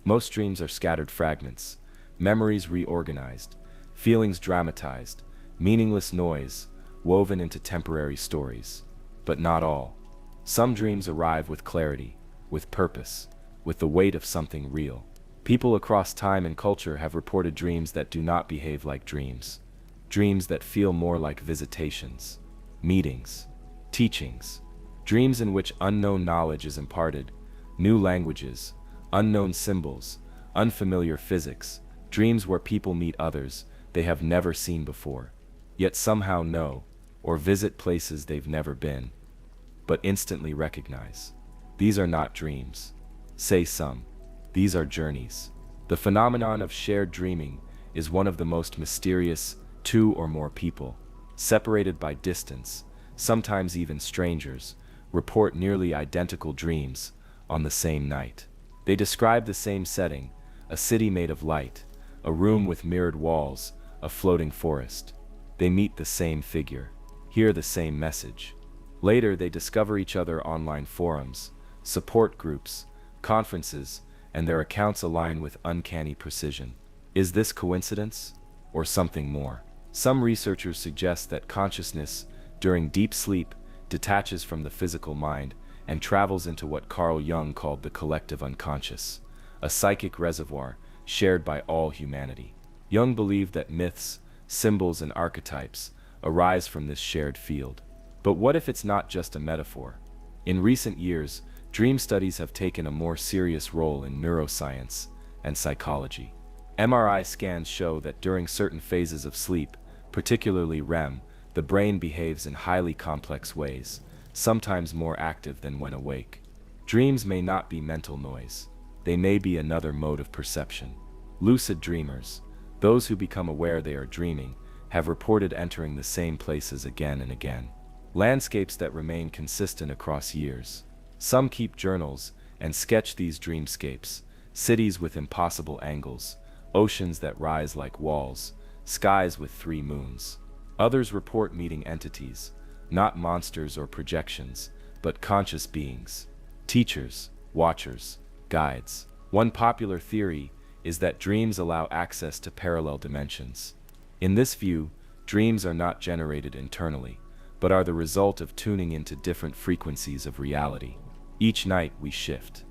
Most dreams are scattered fragments, memories reorganized, feelings dramatized, meaningless noise woven into temporary stories. But not all. Some dreams arrive with clarity, with purpose, with the weight of something real. People across time and culture have reported dreams that do not behave like dreams. Dreams that feel more like visitations, meetings, teachings. Dreams in which unknown knowledge is imparted, new languages, unknown symbols, unfamiliar physics. Dreams where people meet others they have never seen before, yet somehow know, or visit places they've never been, but instantly recognize. These are not dreams, say some. These are journeys. The phenomenon of shared dreaming is one of the most mysterious. Two or more people, separated by distance, sometimes even strangers, report nearly identical dreams on the same night. They describe the same setting, a city made of light, a room with mirrored walls, a floating forest. They meet the same figure, hear the same message. Later they discover each other online forums, support groups, conferences, and their accounts align with uncanny precision. Is this coincidence, or something more? Some researchers suggest that consciousness, during deep sleep, detaches from the physical mind and travels into what Carl Jung called the collective unconscious, a psychic reservoir shared by all humanity. Jung believed that myths, symbols, and archetypes arise from this shared field. But what if it's not just a metaphor? In recent years, dream studies have taken a more serious role in neuroscience and psychology. MRI scans show that during certain phases of sleep, particularly REM, the brain behaves in highly complex ways, sometimes more active than when awake. Dreams may not be mental noise. They may be another mode of perception. Lucid dreamers, those who become aware they are dreaming, have reported entering the same places again and again. Landscapes that remain consistent across years. Some keep journals and sketch these dreamscapes, cities with impossible angles, oceans that rise like walls, skies with 3 moons. Others report meeting entities, not monsters or projections, but conscious beings, teachers, watchers, guides. One popular theory is that dreams allow access to parallel dimensions. In this view, dreams are not generated internally, but are the result of tuning into different frequencies of reality. Each night we shift.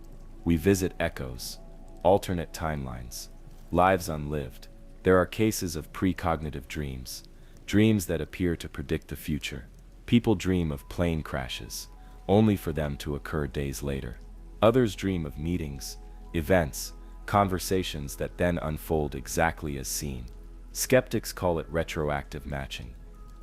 We visit echoes, alternate timelines, lives unlived. There are cases of precognitive dreams, dreams that appear to predict the future. People dream of plane crashes, only for them to occur days later. Others dream of meetings, events, conversations that then unfold exactly as seen. Skeptics call it retroactive matching.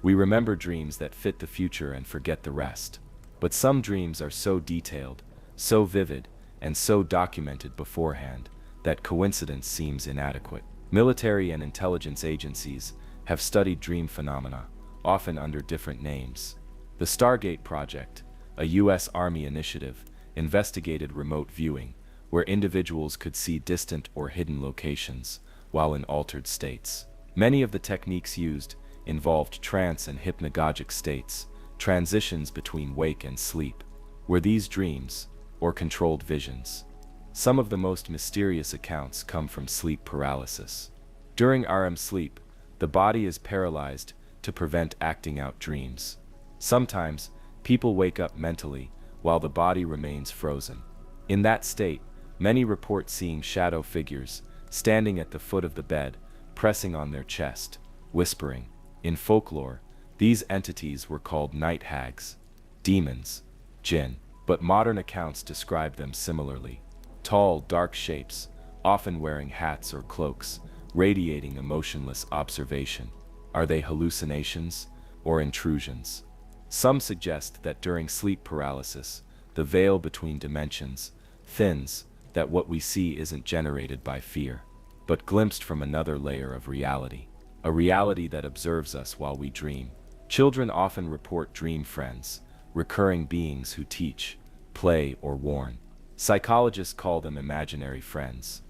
We remember dreams that fit the future and forget the rest. But some dreams are so detailed, so vivid, and so documented beforehand that coincidence seems inadequate. Military and intelligence agencies have studied dream phenomena, often under different names. The Stargate Project, a U.S. Army initiative, investigated remote viewing, where individuals could see distant or hidden locations while in altered states. Many of the techniques used involved trance and hypnagogic states, transitions between wake and sleep. Were these dreams, or controlled visions? Some of the most mysterious accounts come from sleep paralysis. During REM sleep, the body is paralyzed to prevent acting out dreams. Sometimes, people wake up mentally while the body remains frozen. In that state, many report seeing shadow figures standing at the foot of the bed, pressing on their chest, whispering. In folklore, These entities were called night hags, demons, jinn, but modern accounts describe them similarly. Tall, dark shapes, often wearing hats or cloaks, radiating emotionless observation. Are they hallucinations or intrusions? Some suggest that during sleep paralysis, the veil between dimensions thins, that what we see isn't generated by fear, but glimpsed from another layer of reality, a reality that observes us while we dream. Children often report dream friends, recurring beings who teach, play, or warn. Psychologists call them imaginary friends.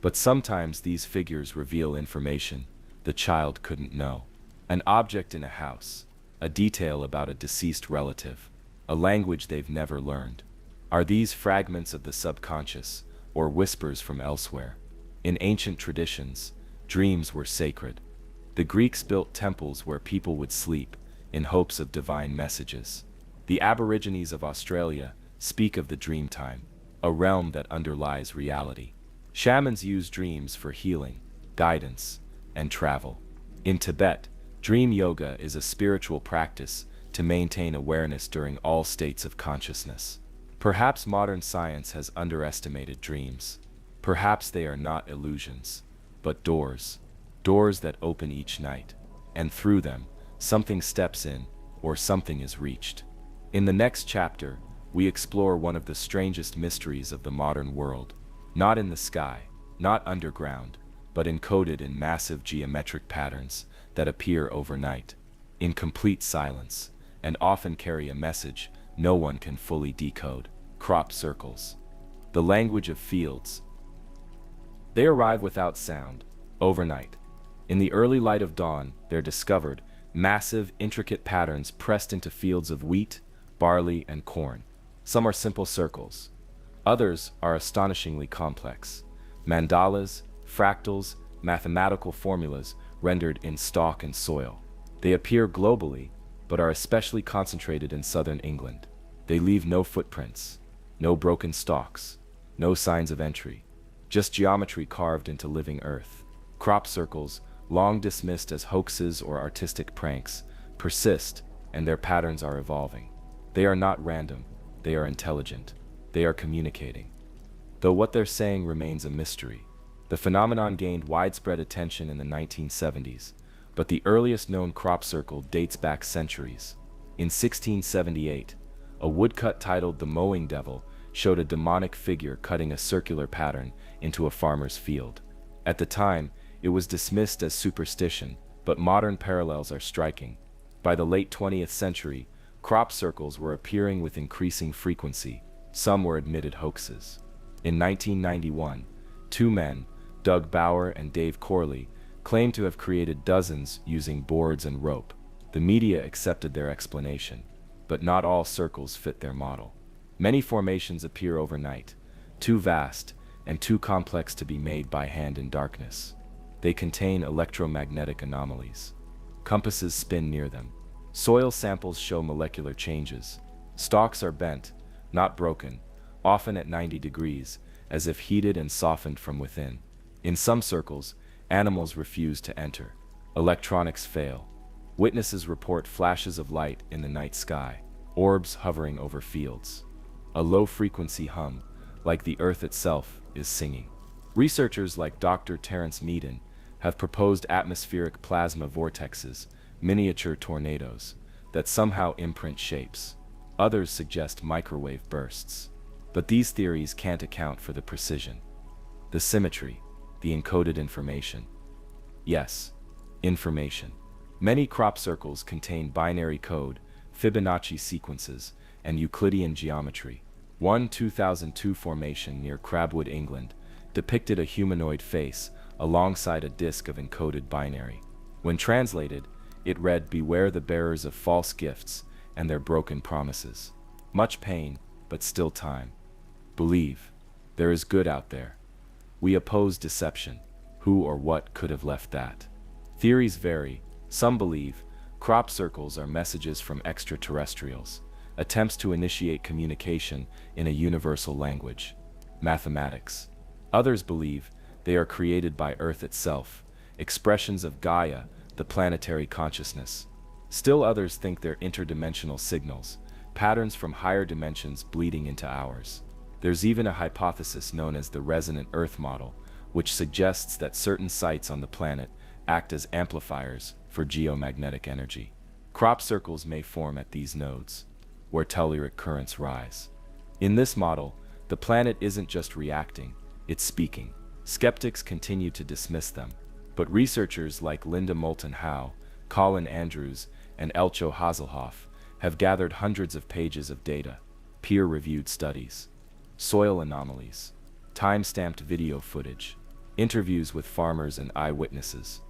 But sometimes these figures reveal information the child couldn't know. An object in a house, a detail about a deceased relative, a language they've never learned. Are these fragments of the subconscious, or whispers from elsewhere? In ancient traditions, dreams were sacred. The Greeks built temples where people would sleep, in hopes of divine messages. The Aborigines of Australia speak of the dream time, a realm that underlies reality. Shamans use dreams for healing, guidance, and travel. In Tibet, dream yoga is a spiritual practice to maintain awareness during all states of consciousness. Perhaps modern science has underestimated dreams. Perhaps they are not illusions, but doors. Doors that open each night, and through them, something steps in, or something is reached. In the next chapter, we explore one of the strangest mysteries of the modern world. Not in the sky, not underground, but encoded in massive geometric patterns that appear overnight, in complete silence, and often carry a message no one can fully decode. Crop circles. The language of fields. They arrive without sound, overnight. In the early light of dawn, they're discovered, massive, intricate patterns pressed into fields of wheat, barley, and corn. Some are simple circles. Others are astonishingly complex. Mandalas, fractals, mathematical formulas rendered in stalk and soil. They appear globally, but are especially concentrated in southern England. They leave no footprints, no broken stalks, no signs of entry, just geometry carved into living earth. Crop circles, long dismissed as hoaxes or artistic pranks, persist, and their patterns are evolving. They are not random, they are intelligent, they are communicating. Though what they're saying remains a mystery. The phenomenon gained widespread attention in the 1970s, but the earliest known crop circle dates back centuries. In 1678, a woodcut titled The Mowing Devil showed a demonic figure cutting a circular pattern into a farmer's field. At the time, it was dismissed as superstition, but modern parallels are striking. By the late 20th century, crop circles were appearing with increasing frequency. Some were admitted hoaxes. In 1991, two men, Doug Bauer and Dave Corley, claimed to have created dozens using boards and rope. The media accepted their explanation, but not all circles fit their model. Many formations appear overnight, too vast and too complex to be made by hand in darkness. They contain electromagnetic anomalies. Compasses spin near them. Soil samples show molecular changes. Stalks are bent, not broken, often at 90 degrees, as if heated and softened from within. In some circles, animals refuse to enter. Electronics fail. Witnesses report flashes of light in the night sky, orbs hovering over fields. A low-frequency hum, like the earth itself, is singing. Researchers like Dr. Terence Meaden have proposed atmospheric plasma vortexes, miniature tornadoes, that somehow imprint shapes. Others suggest microwave bursts. But these theories can't account for the precision, the symmetry, the encoded information. Yes, information. Many crop circles contain binary code, Fibonacci sequences, and Euclidean geometry. One 2002 formation near Crabwood, England, depicted a humanoid face alongside a disk of encoded binary. When translated, it read, "Beware the bearers of false gifts and their broken promises." Much pain, but still time. Believe. There is good out there. We oppose deception. Who or what could have left that? Theories vary. Some believe crop circles are messages from extraterrestrials, attempts to initiate communication in a universal language, mathematics. Others believe they are created by Earth itself, expressions of Gaia, the planetary consciousness. Still others think they're interdimensional signals, patterns from higher dimensions bleeding into ours. There's even a hypothesis known as the resonant Earth model, which suggests that certain sites on the planet act as amplifiers for geomagnetic energy. Crop circles may form at these nodes, where telluric currents rise. In this model, the planet isn't just reacting, it's speaking. Skeptics continue to dismiss them, but researchers like Linda Moulton Howe, Colin Andrews, and Elcho Haselhoff have gathered hundreds of pages of data, peer-reviewed studies, soil anomalies, time-stamped video footage, interviews with farmers and eyewitnesses.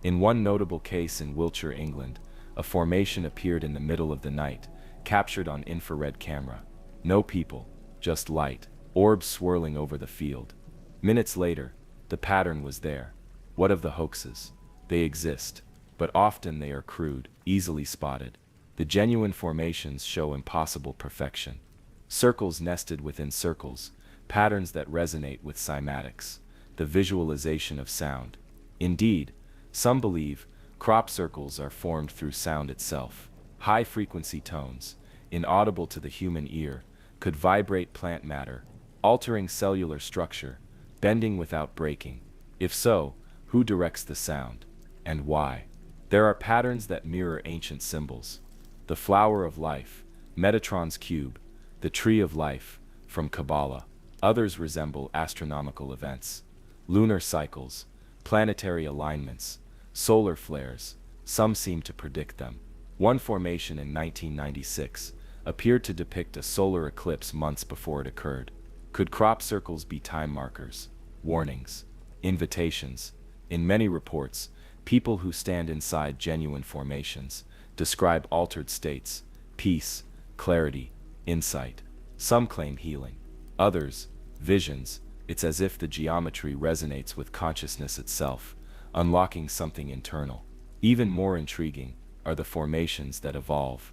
In one notable case in Wiltshire, England, a formation appeared in the middle of the night, captured on infrared camera. No people, just light, orbs swirling over the field. Minutes later, the pattern was there. What of the hoaxes? They exist, but often they are crude, easily spotted. The genuine formations show impossible perfection. Circles nested within circles, patterns that resonate with cymatics, the visualization of sound. Indeed, some believe crop circles are formed through sound itself. High-frequency tones, inaudible to the human ear, could vibrate plant matter, altering cellular structure, bending without breaking. If so, who directs the sound, and why? There are patterns that mirror ancient symbols. The flower of life, Metatron's cube, the tree of life, from Kabbalah. Others resemble astronomical events, lunar cycles, planetary alignments, solar flares. Some seem to predict them. One formation in 1996 appeared to depict a solar eclipse months before it occurred. Could crop circles be time markers, warnings, invitations? In many reports, people who stand inside genuine formations describe altered states, peace, clarity, insight. Some claim healing. Others, visions. It's as if the geometry resonates with consciousness itself, unlocking something internal. Even more intriguing are the formations that evolve.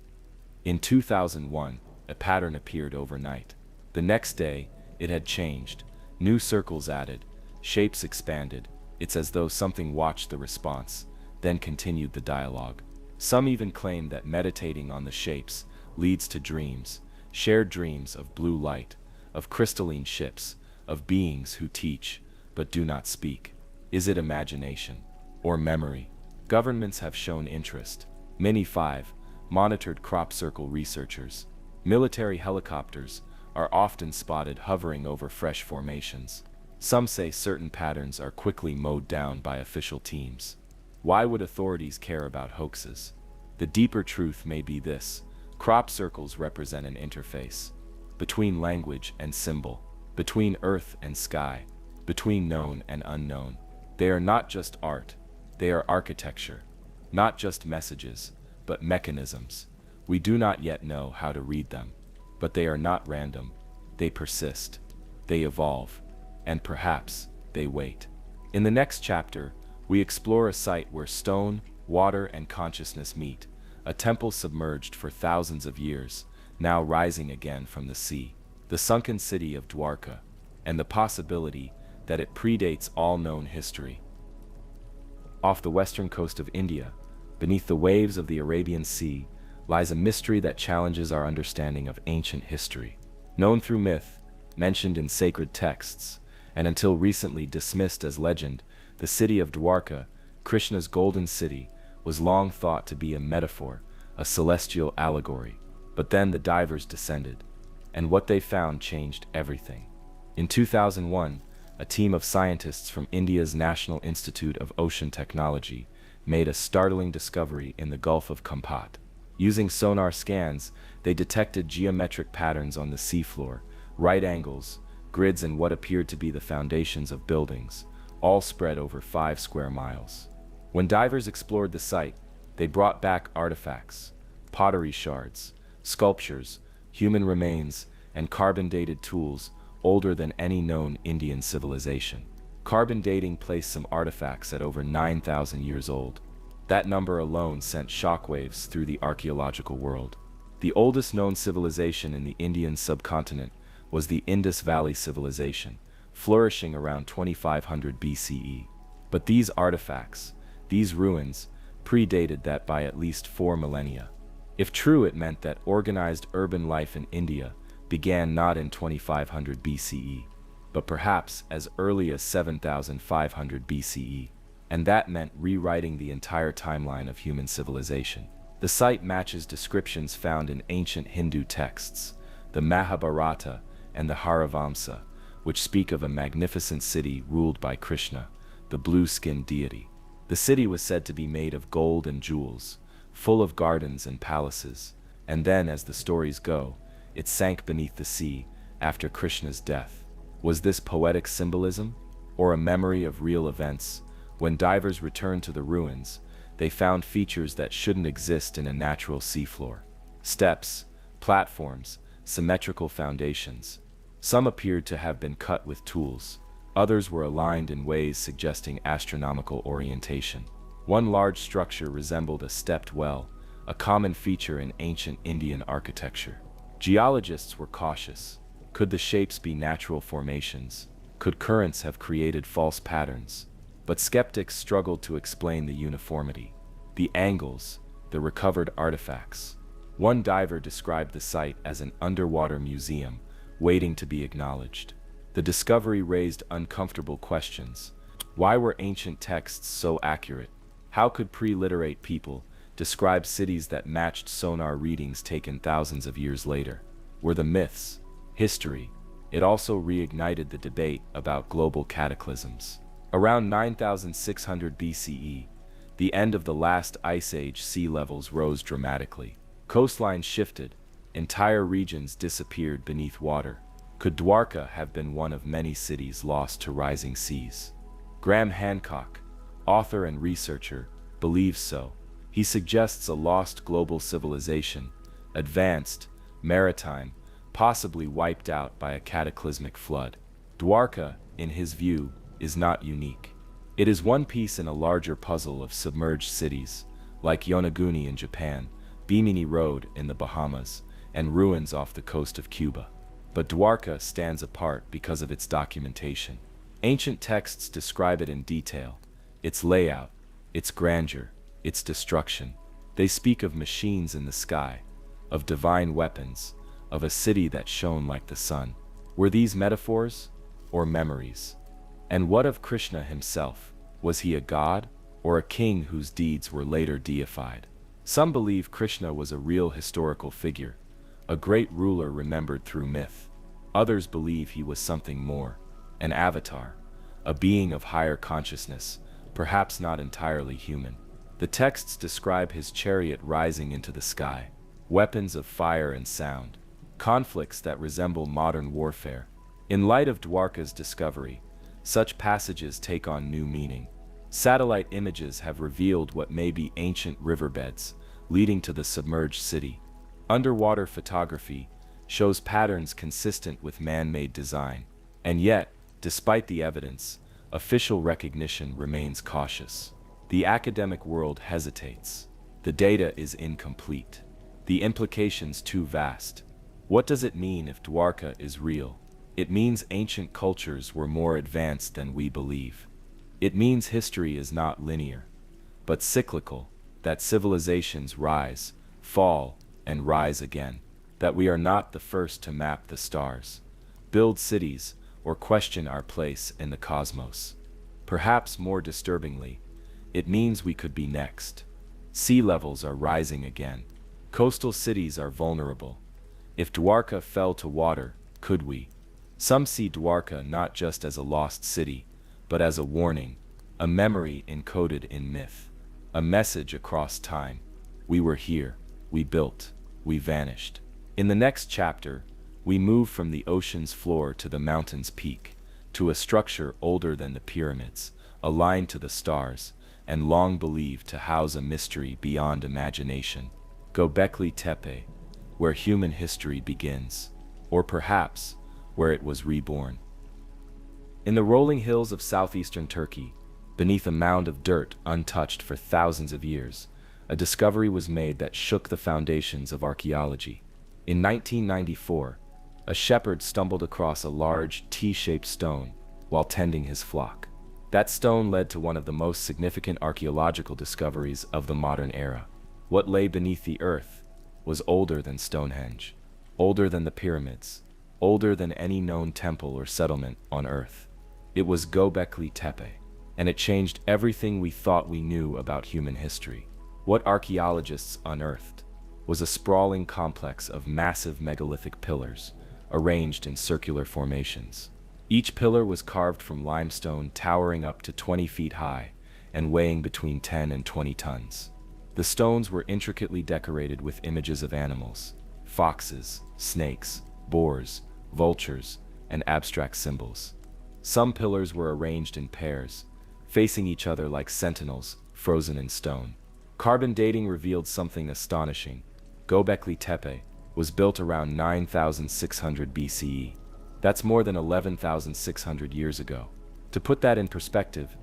In 2001, a pattern appeared overnight. The next day, it had changed. New circles added, shapes expanded. It's as though something watched the response, then continued the dialogue. Some even claim that meditating on the shapes leads to dreams, shared dreams of blue light, of crystalline ships, of beings who teach, but do not speak. Is it imagination or memory? Governments have shown interest. Mini 5 monitored crop circle researchers. Military helicopters are often spotted hovering over fresh formations. Some say certain patterns are quickly mowed down by official teams. Why would authorities care about hoaxes? The deeper truth may be this: crop circles represent an interface between language and symbol, between earth and sky, between known and unknown. They are not just art, they are architecture. Not just messages, but mechanisms. We do not yet know how to read them, but they are not random. They persist, they evolve, and perhaps they wait. In the next chapter, we explore a site where stone, water, and consciousness meet, a temple submerged for thousands of years, now rising again from the sea, the sunken city of Dwarka, and the possibility that it predates all known history. Off the western coast of India, beneath the waves of the Arabian Sea, lies a mystery that challenges our understanding of ancient history. Known through myth, mentioned in sacred texts, and until recently dismissed as legend, the city of Dwarka, Krishna's golden city, was long thought to be a metaphor, a celestial allegory. But then the divers descended, and what they found changed everything. In 2001, a team of scientists from India's National Institute of Ocean Technology made a startling discovery in the Gulf of Kampat. Using sonar scans, they detected geometric patterns on the seafloor, right angles, grids, and what appeared to be the foundations of buildings, all spread over 5 square miles. When divers explored the site, they brought back artifacts, pottery shards, sculptures, human remains, and carbon-dated tools older than any known Indian civilization. Carbon dating placed some artifacts at over 9,000 years old. That number alone sent shockwaves through the archaeological world. The oldest known civilization in the Indian subcontinent was the Indus Valley Civilization, flourishing around 2500 BCE. But these artifacts, these ruins, predated that by at least 4 millennia. If true, it meant that organized urban life in India began not in 2500 BCE, but perhaps as early as 7500 BCE, and that meant rewriting the entire timeline of human civilization. The site matches descriptions found in ancient Hindu texts, the Mahabharata and the Harivamsa, which speak of a magnificent city ruled by Krishna, the blue-skinned deity. The city was said to be made of gold and jewels, full of gardens and palaces, and then, as the stories go, it sank beneath the sea after Krishna's death. Was this poetic symbolism, or a memory of real events? When divers returned to the ruins, they found features that shouldn't exist in a natural seafloor. Steps, platforms, symmetrical foundations. Some appeared to have been cut with tools. Others were aligned in ways suggesting astronomical orientation. One large structure resembled a stepped well, a common feature in ancient Indian architecture. Geologists were cautious. Could the shapes be natural formations? Could currents have created false patterns? But skeptics struggled to explain the uniformity, the angles, the recovered artifacts. One diver described the site as an underwater museum, waiting to be acknowledged. The discovery raised uncomfortable questions. Why were ancient texts so accurate? How could pre-literate people describe cities that matched sonar readings taken thousands of years later? Were the myths history? It also reignited the debate about global cataclysms. Around 9600 BCE, the end of the last ice age, sea levels rose dramatically. Coastlines shifted, entire regions disappeared beneath water. Could Dwarka have been one of many cities lost to rising seas? Graham Hancock, author and researcher, believes so. He suggests a lost global civilization, advanced, maritime, possibly wiped out by a cataclysmic flood. Dwarka, in his view, is not unique. It is one piece in a larger puzzle of submerged cities, like Yonaguni in Japan, Bimini Road in the Bahamas, and ruins off the coast of Cuba. But Dwarka stands apart because of its documentation. Ancient texts describe it in detail, its layout, its grandeur, its destruction. They speak of machines in the sky, of divine weapons, of a city that shone like the sun. Were these metaphors or memories? And what of Krishna himself? Was he a god or a king whose deeds were later deified? Some believe Krishna was a real historical figure, a great ruler remembered through myth. Others believe he was something more, an avatar, a being of higher consciousness, perhaps not entirely human. The texts describe his chariot rising into the sky, weapons of fire and sound, conflicts that resemble modern warfare. In light of Dwarka's discovery, such passages take on new meaning. Satellite images have revealed what may be ancient riverbeds leading to the submerged city. Underwater photography shows patterns consistent with man-made design. And yet, despite the evidence, official recognition remains cautious. The academic world hesitates. The data is incomplete. The implications too vast. What does it mean if Dwarka is real? It means ancient cultures were more advanced than we believe. It means history is not linear, but cyclical, that civilizations rise, fall, and rise again, that we are not the first to map the stars, build cities, or question our place in the cosmos. Perhaps more disturbingly, it means we could be next. Sea levels are rising again. Coastal cities are vulnerable. If Dwarka fell to water, could we? Some see Dwarka not just as a lost city, but as a warning, a memory encoded in myth, a message across time. We were here, we built, we vanished. In the next chapter, we move from the ocean's floor to the mountain's peak, to a structure older than the pyramids, aligned to the stars, and long believed to house a mystery beyond imagination. Göbekli Tepe, where human history begins, or perhaps where it was reborn. In the rolling hills of southeastern Turkey, beneath a mound of dirt untouched for thousands of years, a discovery was made that shook the foundations of archaeology. In 1994, a shepherd stumbled across a large T-shaped stone while tending his flock. That stone led to one of the most significant archaeological discoveries of the modern era. What lay beneath the earth was older than Stonehenge, older than the pyramids, older than any known temple or settlement on earth. It was Göbekli Tepe, and it changed everything we thought we knew about human history. What archaeologists unearthed was a sprawling complex of massive megalithic pillars, arranged in circular formations. Each pillar was carved from limestone towering up to 20 feet high and weighing between 10 and 20 tons. The stones were intricately decorated with images of animals, foxes, snakes, boars, vultures, and abstract symbols. Some pillars were arranged in pairs, facing each other like sentinels frozen in stone. Carbon dating revealed something astonishing. Göbekli Tepe was built around 9,600 BCE. That's more than 11,600 years ago. To put that in perspective,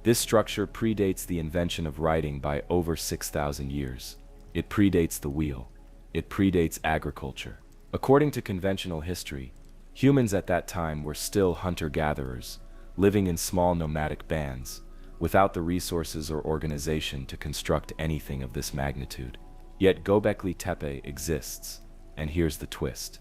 this structure predates the invention of writing by over 6,000 years. It predates the wheel. It predates agriculture. According to conventional history, humans at that time were still hunter-gatherers, living in small nomadic bands, without the resources or organization to construct anything of this magnitude. Yet Göbekli Tepe exists, and here's the twist.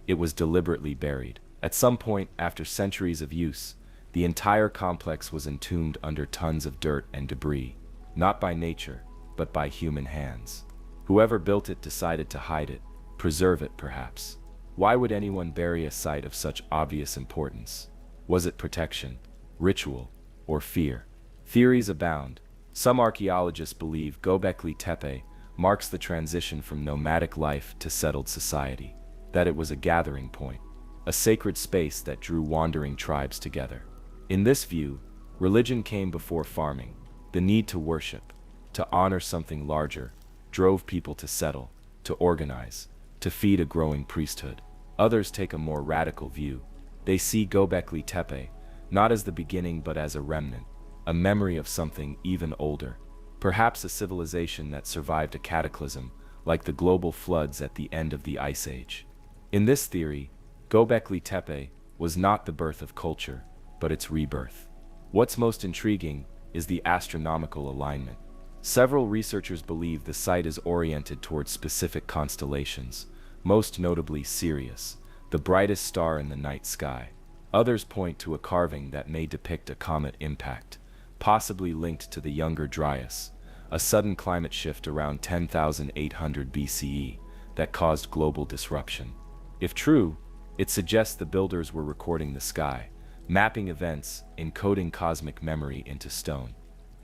It was deliberately buried. At some point, after centuries of use, the entire complex was entombed under tons of dirt and debris, not by nature, but by human hands. Whoever built it decided to hide it, preserve it perhaps. Why would anyone bury a site of such obvious importance? Was it protection, ritual, or fear? Theories abound. Some archaeologists believe Göbekli Tepe marks the transition from nomadic life to settled society, that it was a gathering point, a sacred space that drew wandering tribes together. In this view, religion came before farming. The need to worship, to honor something larger, drove people to settle, to organize, to feed a growing priesthood. Others take a more radical view. They see Göbekli Tepe not as the beginning but as a remnant, a memory of something even older, perhaps a civilization that survived a cataclysm like the global floods at the end of the Ice Age. In this theory, Göbekli Tepe was not the birth of culture, but its rebirth. What's most intriguing is the astronomical alignment. Several researchers believe the site is oriented towards specific constellations, most notably Sirius, the brightest star in the night sky. Others point to a carving that may depict a comet impact, possibly linked to the younger Dryas, a sudden climate shift around 10,800 BCE that caused global disruption. If true, it suggests the builders were recording the sky, mapping events, encoding cosmic memory into stone.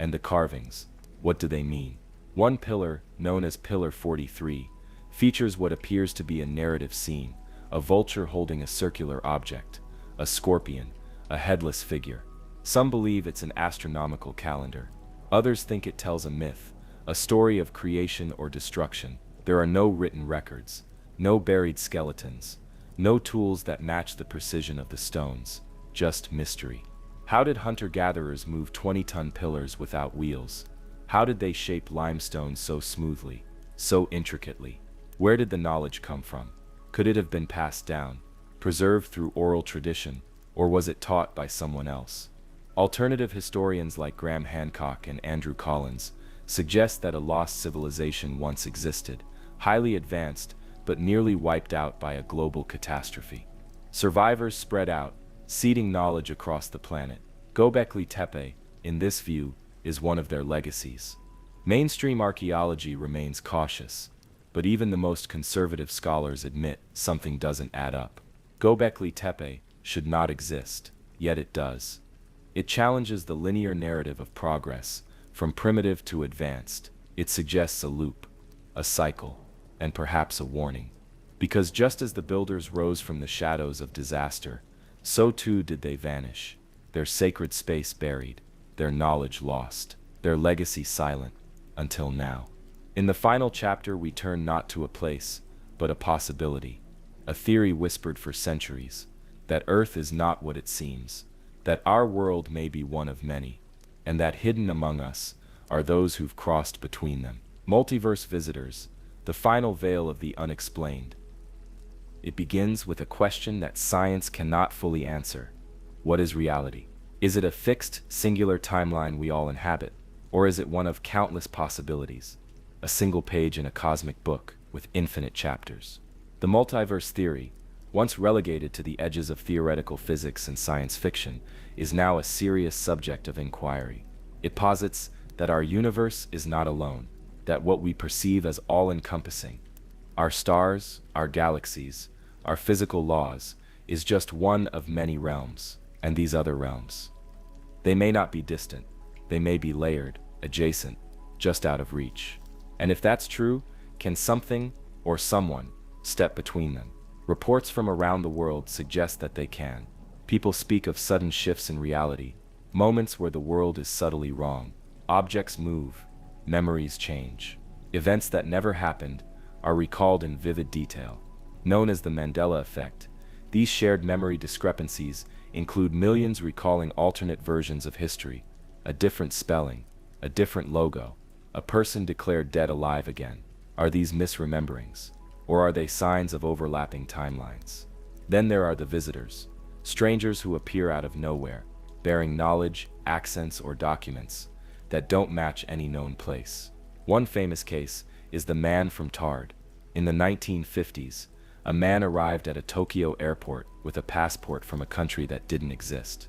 And the carvings, what do they mean? One pillar, known as Pillar 43, features what appears to be a narrative scene, a vulture holding a circular object, a scorpion, a headless figure. Some believe it's an astronomical calendar. Others think it tells a myth, a story of creation or destruction. There are no written records, no buried skeletons, no tools that match the precision of the stones, just mystery. How did hunter-gatherers move 20-ton pillars without wheels? How did they shape limestone so smoothly, so intricately? Where did the knowledge come from? Could it have been passed down, preserved through oral tradition, or was it taught by someone else? Alternative historians like Graham Hancock and Andrew Collins suggest that a lost civilization once existed, highly advanced, but nearly wiped out by a global catastrophe. Survivors spread out, seeding knowledge across the planet. Göbekli Tepe, in this view, is one of their legacies. Mainstream archaeology remains cautious, but even the most conservative scholars admit something doesn't add up. Göbekli Tepe should not exist, yet it does. It challenges the linear narrative of progress, from primitive to advanced. It suggests a loop, a cycle, and perhaps a warning. Because just as the builders rose from the shadows of disaster, so too did they vanish, their sacred space buried, their knowledge lost, their legacy silent, until now. In the final chapter we turn not to a place, but a possibility, a theory whispered for centuries, that Earth is not what it seems, that our world may be one of many, and that hidden among us are those who've crossed between them. Multiverse visitors, the final veil of the unexplained. It begins with a question that science cannot fully answer. What is reality? Is it a fixed, singular timeline we all inhabit, or is it one of countless possibilities, a single page in a cosmic book with infinite chapters? The multiverse theory, once relegated to the edges of theoretical physics and science fiction, is now a serious subject of inquiry. It posits that our universe is not alone, that what we perceive as all-encompassing, our stars, our galaxies, our physical laws, is just one of many realms, and these other realms, they may not be distant, they may be layered, adjacent, just out of reach. And if that's true, can something or someone step between them? Reports from around the world suggest that they can. People speak of sudden shifts in reality, moments where the world is subtly wrong. Objects move, memories change. Events that never happened are recalled in vivid detail. Known as the Mandela effect, these shared memory discrepancies include millions recalling alternate versions of history, a different spelling, a different logo, a person declared dead alive again. Are these misrememberings, or are they signs of overlapping timelines? Then there are the visitors, strangers who appear out of nowhere, bearing knowledge, accents, or documents that don't match any known place. One famous case is the man from Tard. In the 1950s, a man arrived at a Tokyo airport with a passport from a country that didn't exist.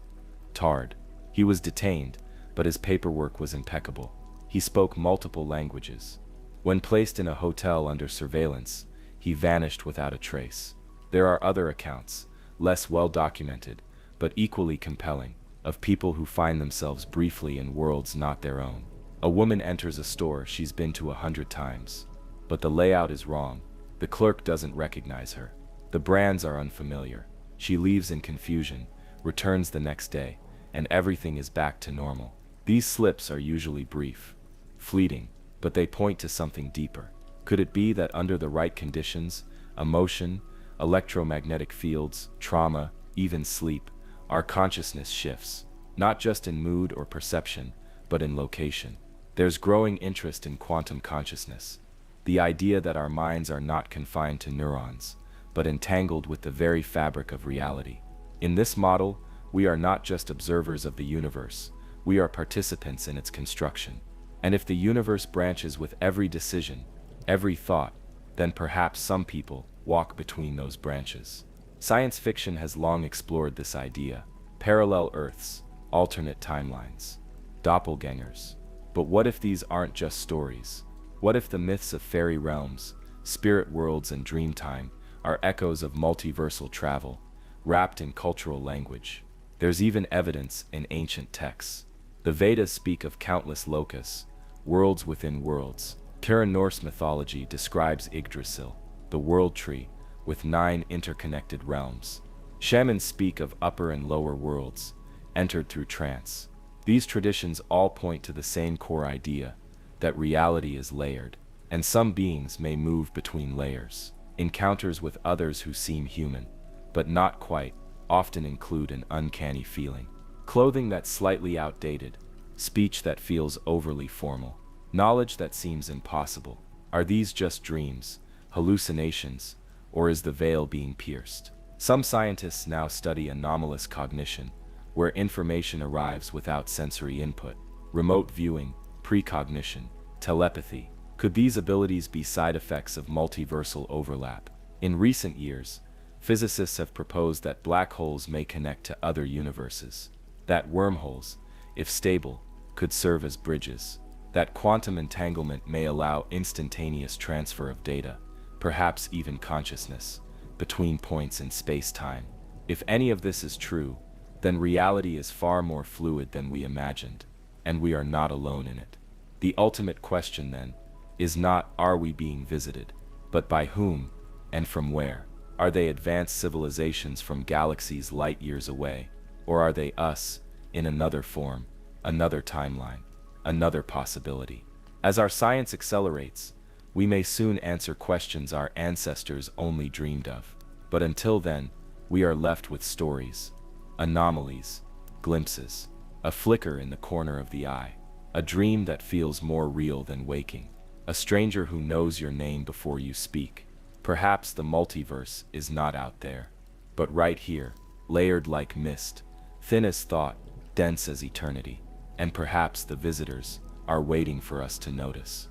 Tard. He was detained, but his paperwork was impeccable. He spoke multiple languages. When placed in a hotel under surveillance, he vanished without a trace. There are other accounts, less well documented, but equally compelling, of people who find themselves briefly in worlds not their own. A woman enters a store she's been to 100 times, but the layout is wrong. The clerk doesn't recognize her. The brands are unfamiliar. She leaves in confusion, returns the next day, and everything is back to normal. These slips are usually brief, fleeting, but they point to something deeper. Could it be that under the right conditions, emotion, electromagnetic fields, trauma, even sleep, our consciousness shifts, not just in mood or perception, but in location? There's growing interest in quantum consciousness, the idea that our minds are not confined to neurons, but entangled with the very fabric of reality. In this model, we are not just observers of the universe, we are participants in its construction. And if the universe branches with every decision, every thought, then perhaps some people walk between those branches. Science fiction has long explored this idea: parallel Earths, alternate timelines, doppelgangers. But what if these aren't just stories? What if the myths of fairy realms, spirit worlds, and dreamtime are echoes of multiversal travel, wrapped in cultural language? There's even evidence in ancient texts. The Vedas speak of countless lokas, worlds within worlds. Terran Norse mythology describes Yggdrasil, the world tree, with 9 interconnected realms. Shamans speak of upper and lower worlds, entered through trance. These traditions all point to the same core idea, that reality is layered, and some beings may move between layers. Encounters with others who seem human, but not quite, often include an uncanny feeling. Clothing that's slightly outdated, speech that feels overly formal, knowledge that seems impossible. Are these just dreams, hallucinations, or is the veil being pierced? Some scientists now study anomalous cognition, where information arrives without sensory input. Remote viewing, precognition, telepathy. Could these abilities be side effects of multiversal overlap? In recent years, physicists have proposed that black holes may connect to other universes, that wormholes, if stable, could serve as bridges, that quantum entanglement may allow instantaneous transfer of data, perhaps even consciousness, between points in space-time. If any of this is true, then reality is far more fluid than we imagined, and we are not alone in it. The ultimate question, then, is not are we being visited, but by whom and from where? Are they advanced civilizations from galaxies light years away, or are they us, in another form, another timeline, another possibility? As our science accelerates, we may soon answer questions our ancestors only dreamed of. But until then, we are left with stories, anomalies, glimpses, a flicker in the corner of the eye, a dream that feels more real than waking, a stranger who knows your name before you speak. Perhaps the multiverse is not out there, but right here, layered like mist, thin as thought, dense as eternity, and perhaps the visitors are waiting for us to notice.